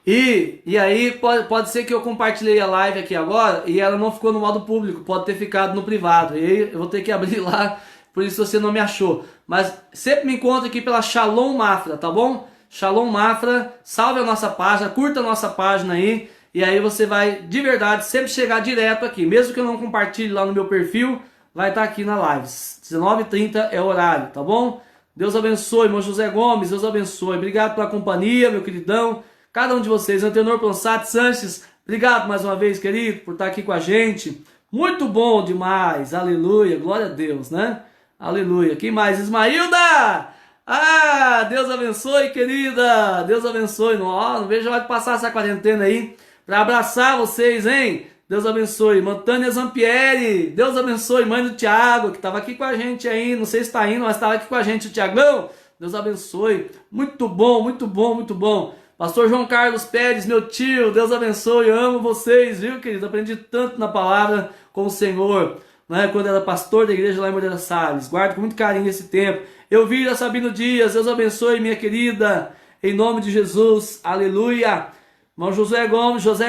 E aí pode ser que eu compartilhei a live aqui agora e ela não ficou no modo público, pode ter ficado no privado. E aí eu vou ter que abrir lá, por isso você não me achou. Mas sempre me encontra aqui pela Shalom Mafra, tá bom? Shalom Mafra, salve a nossa página, curta a nossa página aí, e aí você vai, de verdade, sempre chegar direto aqui. Mesmo que eu não compartilhe lá no meu perfil, vai estar aqui na live. 19h30 é o horário, tá bom? Deus abençoe, irmão José Gomes, Deus abençoe. Obrigado pela companhia, meu queridão. Cada um de vocês, Antenor Ponsat Sanches, obrigado mais uma vez, querido, por estar aqui com a gente. Muito bom demais, aleluia, glória a Deus, né? Aleluia. Quem mais? Ismailda! Ah, Deus abençoe, querida. Deus abençoe. Não vejo a hora de passar essa quarentena aí para abraçar vocês, hein? Deus abençoe. Mantânia Zampieri. Deus abençoe. Mãe do Tiago, que estava aqui com a gente aí. Não sei se está indo, mas estava aqui com a gente, o Tiagão. Deus abençoe. Muito bom, muito bom, muito bom. Pastor João Carlos Pérez, meu tio. Deus abençoe. Eu amo vocês, viu, querido? Aprendi tanto na palavra com o Senhor, né? Quando era pastor da igreja lá em Moreira Salles. Guardo com muito carinho esse tempo. Elvira Sabino Dias, Deus abençoe, minha querida, em nome de Jesus, aleluia. Irmão José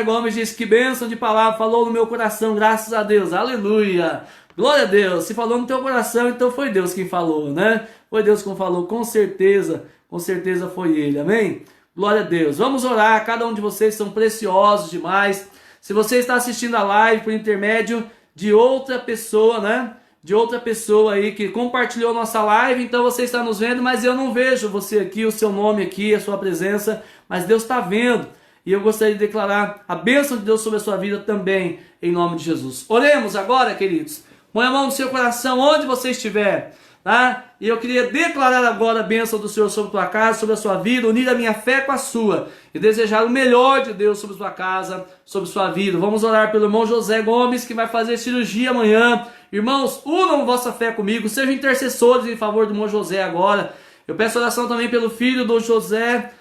Gomes disse que bênção de palavra, falou no meu coração, graças a Deus, aleluia. Glória a Deus, se falou no teu coração, então foi Deus quem falou, né? Foi Deus quem falou, com certeza foi Ele, amém? Glória a Deus, vamos orar, cada um de vocês são preciosos demais. Se você está assistindo a live por intermédio de outra pessoa, né? De outra pessoa aí que compartilhou nossa live, então você está nos vendo, mas eu não vejo você aqui, o seu nome aqui, a sua presença, mas Deus está vendo. E eu gostaria de declarar a bênção de Deus sobre a sua vida também, em nome de Jesus. Oremos agora, queridos. Põe a mão no seu coração, onde você estiver, tá? E eu queria declarar agora a bênção do Senhor sobre a tua casa, sobre a sua vida, unir a minha fé com a sua, e desejar o melhor de Deus sobre a sua casa, sobre a sua vida. Vamos orar pelo irmão José Gomes, que vai fazer cirurgia amanhã. Irmãos, unam vossa fé comigo, sejam intercessores em favor do irmão José agora. Eu peço oração também pelo filho do José,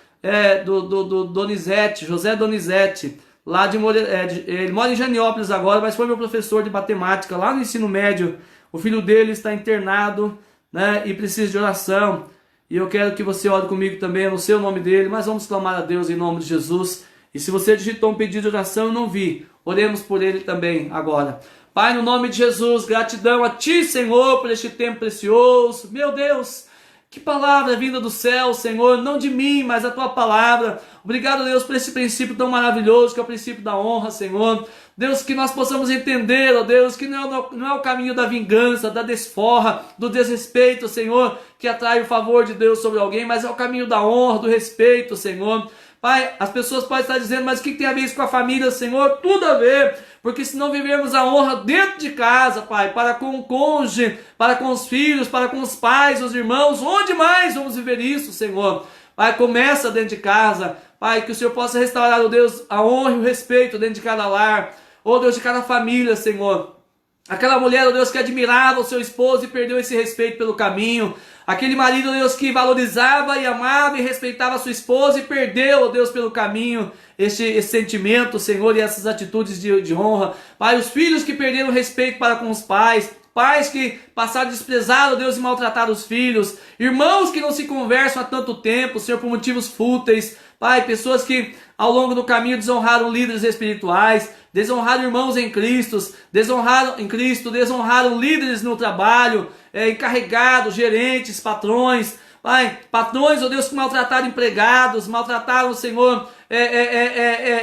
Donizete, José Donizete, lá de ele mora em Janiópolis agora, mas foi meu professor de matemática lá no ensino médio. O filho dele está internado, né, e precisa de oração. E eu quero que você ore comigo também, no seu nome dele, mas vamos clamar a Deus em nome de Jesus. E se você digitou um pedido de oração e não vi, oremos por ele também agora. Pai, no nome de Jesus, gratidão a Ti, Senhor, por este tempo precioso. Meu Deus, Que palavra vinda do céu, Senhor, não de mim, mas a tua palavra. Obrigado, Deus, por esse princípio tão maravilhoso que é o princípio da honra, Senhor. Deus, que nós possamos entender, ó Deus, que não é o caminho da vingança, da desforra, do desrespeito, Senhor, que atrai o favor de Deus sobre alguém, mas é o caminho da honra, do respeito, Senhor. Pai, as pessoas podem estar dizendo, mas o que tem a ver isso com a família, Senhor? Tudo a ver, porque se não vivermos a honra dentro de casa, Pai, para com o cônjuge, para com os filhos, para com os pais, os irmãos, onde mais vamos viver isso, Senhor? Pai, começa dentro de casa, Pai, que o Senhor possa restaurar, ó Deus, a honra e o respeito dentro de cada lar, ó Deus, de cada família, Senhor. Aquela mulher, ó Deus, que admirava o seu esposo e perdeu esse respeito pelo caminho. Aquele marido, ó Deus, que valorizava e amava e respeitava a sua esposa e perdeu, ó Deus, pelo caminho esse sentimento, Senhor, e essas atitudes de honra. Pai, os filhos que perderam o respeito para com os pais. Pais que passaram a desprezar, ó Deus, e maltratar os filhos. Irmãos que não se conversam há tanto tempo, Senhor, por motivos fúteis. Pai, pessoas que ao longo do caminho desonraram líderes espirituais, desonraram irmãos em Cristo, desonraram líderes no trabalho, encarregados, gerentes, patrões. Pai, patrões, ó Deus, que maltrataram empregados, maltrataram, Senhor,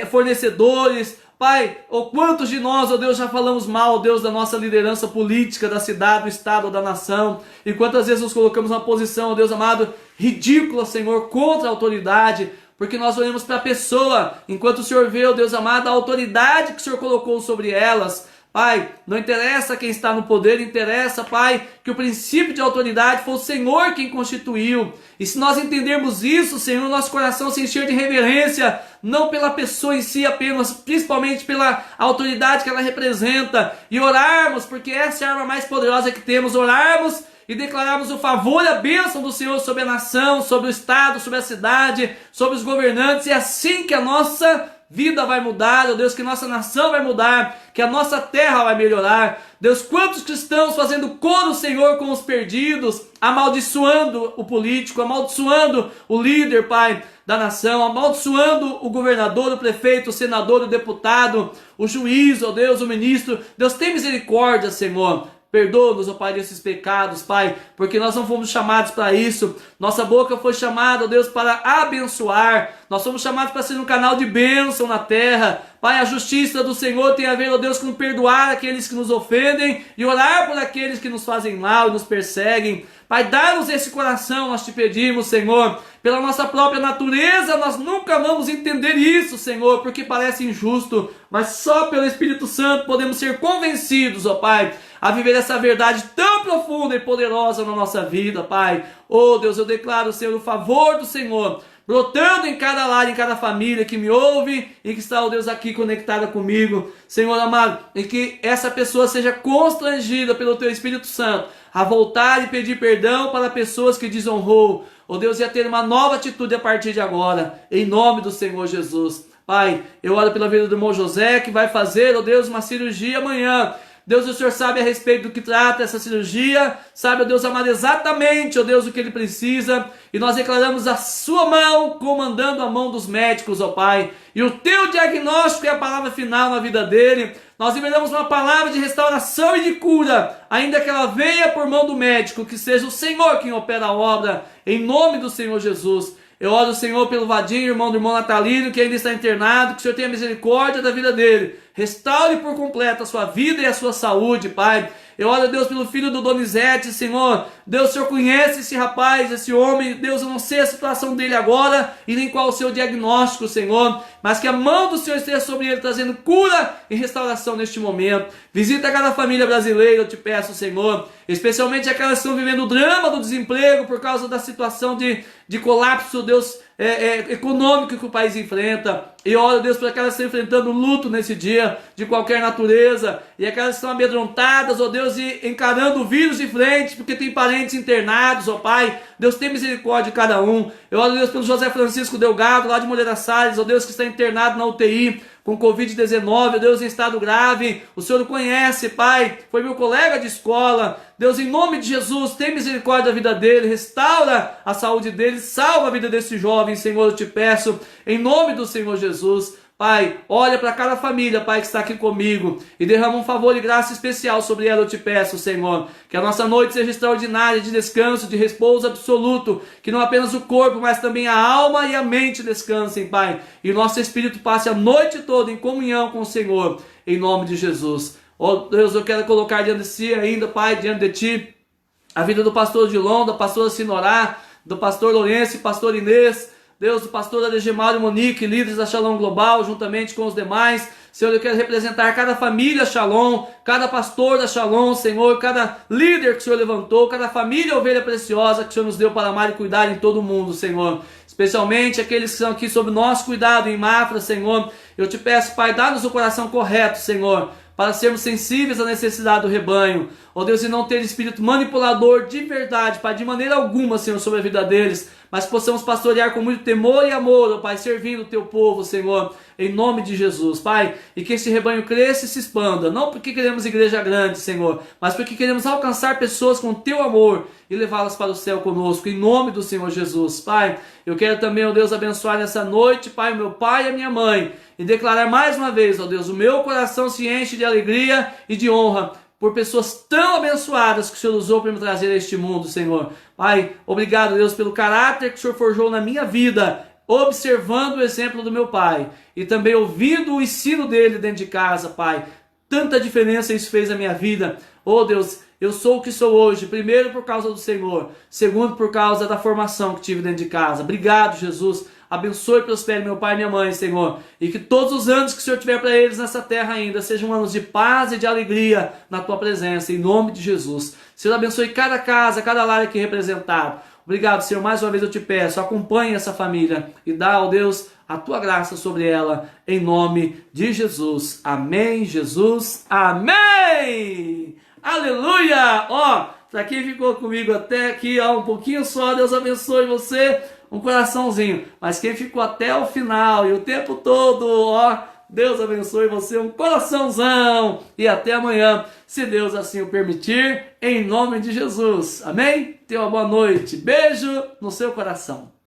fornecedores. Pai, quantos de nós, ó Deus, já falamos mal, ó Deus, da nossa liderança política, da cidade, do estado ou da nação, e quantas vezes nos colocamos numa posição, ó Deus amado, ridícula, Senhor, contra a autoridade, porque nós olhamos para a pessoa, enquanto o Senhor vê, ó Deus amado, a autoridade que o Senhor colocou sobre elas. Pai, não interessa quem está no poder, interessa, Pai, que o princípio de autoridade foi o Senhor quem constituiu. E se nós entendermos isso, Senhor, nosso coração se encher de reverência, não pela pessoa em si apenas, principalmente pela autoridade que ela representa, e orarmos, porque essa é a arma mais poderosa que temos, orarmos e declararmos o favor e a bênção do Senhor sobre a nação, sobre o estado, sobre a cidade, sobre os governantes, e assim que a nossa vida vai mudar, ó Deus, que nossa nação vai mudar, que a nossa terra vai melhorar. Deus, quantos cristãos fazendo coro, Senhor, com os perdidos, amaldiçoando o político, amaldiçoando o líder, Pai, da nação, amaldiçoando o governador, o prefeito, o senador, o deputado, o juiz, ó Deus, o ministro. Deus, tem misericórdia, Senhor. Perdoa-nos, ó Pai, desses pecados, Pai, porque nós não fomos chamados para isso. Nossa boca foi chamada, ó Deus, para abençoar. Nós somos chamados para ser um canal de bênção na terra. Pai, a justiça do Senhor tem a ver, ó Deus, com perdoar aqueles que nos ofendem e orar por aqueles que nos fazem mal e nos perseguem. Pai, dá-nos esse coração, nós te pedimos, Senhor. Pela nossa própria natureza, nós nunca vamos entender isso, Senhor, porque parece injusto. Mas só pelo Espírito Santo podemos ser convencidos, ó Pai, a viver essa verdade tão profunda e poderosa na nossa vida, Pai. Oh Deus, eu declaro, Senhor, o favor do Senhor brotando em cada lar, em cada família que me ouve e que está, ó Deus, aqui conectada comigo, Senhor amado, e que essa pessoa seja constrangida pelo Teu Espírito Santo a voltar e pedir perdão para pessoas que desonrou, ó Deus, e a ter uma nova atitude a partir de agora, em nome do Senhor Jesus. Pai, eu oro pela vida do irmão José, que vai fazer, ó Deus, uma cirurgia amanhã. Deus, o Senhor sabe a respeito do que trata essa cirurgia, sabe, ó Deus amado, exatamente, ó Deus, o que ele precisa, e nós declaramos a sua mão, comandando a mão dos médicos, ó Pai, e o teu diagnóstico é a palavra final na vida dele. Nós liberamos uma palavra de restauração e de cura, ainda que ela venha por mão do médico, que seja o Senhor quem opera a obra, em nome do Senhor Jesus. Eu oro, Senhor, pelo Vadinho, irmão do irmão Natalino, que ainda está internado, que o Senhor tenha misericórdia da vida dele. Restaure por completo a sua vida e a sua saúde, Pai. Eu oro, Deus, pelo filho do Donizete, Senhor. Deus, o Senhor conhece esse rapaz, esse homem. Deus, eu não sei a situação dele agora e nem qual o seu diagnóstico, Senhor. Mas que a mão do Senhor esteja sobre ele, trazendo cura e restauração neste momento. Visita cada família brasileira, eu te peço, Senhor. Especialmente aquelas que estão vivendo o drama do desemprego por causa da situação de colapso, Deus, econômico que o país enfrenta. E oro, Deus, para aquelas que estão enfrentando luto nesse dia, de qualquer natureza, e aquelas que estão amedrontadas, ó Deus, e encarando o vírus de frente, porque tem parentes internados, ó Pai. Deus, tem misericórdia de cada um. Eu oro, Deus, pelo José Francisco Delgado, lá de Moreira Salles, ó Deus, que está internado na UTI, com Covid-19, ó Deus, em estado grave. O Senhor o conhece, Pai, foi meu colega de escola. Deus, em nome de Jesus, tem misericórdia da vida dele, restaura a saúde dele, salva a vida desse jovem, Senhor, eu te peço, em nome do Senhor Jesus. Pai, olha para cada família, Pai, que está aqui comigo e derrama um favor e graça especial sobre ela, eu te peço, Senhor. Que a nossa noite seja extraordinária, de descanso, de repouso absoluto. Que não apenas o corpo, mas também a alma e a mente descansem, Pai. E o nosso espírito passe a noite toda em comunhão com o Senhor, em nome de Jesus. Oh Deus, eu quero colocar diante de si ainda, Pai, diante de ti, a vida do pastor Odilon, da pastora Sinorá, do pastor Lourenço e pastor Inês, Deus, do pastor Adegemar e Monique, líderes da Shalom Global, juntamente com os demais. Senhor, eu quero representar cada família Shalom, cada pastor da Shalom, Senhor, cada líder que o Senhor levantou, cada família ovelha preciosa que o Senhor nos deu para amar e cuidar em todo o mundo, Senhor. Especialmente aqueles que estão aqui sob nosso cuidado em Mafra, Senhor. Eu te peço, Pai, dá-nos o coração correto, Senhor, para sermos sensíveis à necessidade do rebanho. Ó Deus, e não ter espírito manipulador de verdade, Pai, de maneira alguma, Senhor, sobre a vida deles, mas possamos pastorear com muito temor e amor, ó Pai, servindo o Teu povo, Senhor, em nome de Jesus, Pai, e que esse rebanho cresça e se expanda, não porque queremos igreja grande, Senhor, mas porque queremos alcançar pessoas com Teu amor e levá-las para o céu conosco, em nome do Senhor Jesus, Pai. Eu quero também, ó Deus, abençoar nessa noite, Pai, o meu pai e a minha mãe, e declarar mais uma vez, ó Deus, o meu coração se enche de alegria e de honra por pessoas tão abençoadas que o Senhor usou para me trazer a este mundo, Senhor. Pai, obrigado, Deus, pelo caráter que o Senhor forjou na minha vida, observando o exemplo do meu pai e também ouvindo o ensino dele dentro de casa, Pai. Tanta diferença isso fez na minha vida. Oh Deus, eu sou o que sou hoje, primeiro por causa do Senhor, segundo por causa da formação que tive dentro de casa. Obrigado, Jesus. Abençoe e prospere meu pai e minha mãe, Senhor. E que todos os anos que o Senhor tiver para eles nessa terra ainda sejam anos de paz e de alegria na Tua presença, em nome de Jesus. Senhor, abençoe cada casa, cada lar aqui representado. Obrigado, Senhor. Mais uma vez eu te peço, acompanhe essa família e dá, ó Deus, a Tua graça sobre ela, em nome de Jesus. Amém, Jesus. Amém! Aleluia! Ó, para quem ficou comigo até aqui, ó, um pouquinho só, Deus abençoe você. Um coraçãozinho, mas quem ficou até o final e o tempo todo, ó, Deus abençoe você, um coraçãozão, e até amanhã, se Deus assim o permitir, em nome de Jesus, amém? Tenha uma boa noite, beijo no seu coração.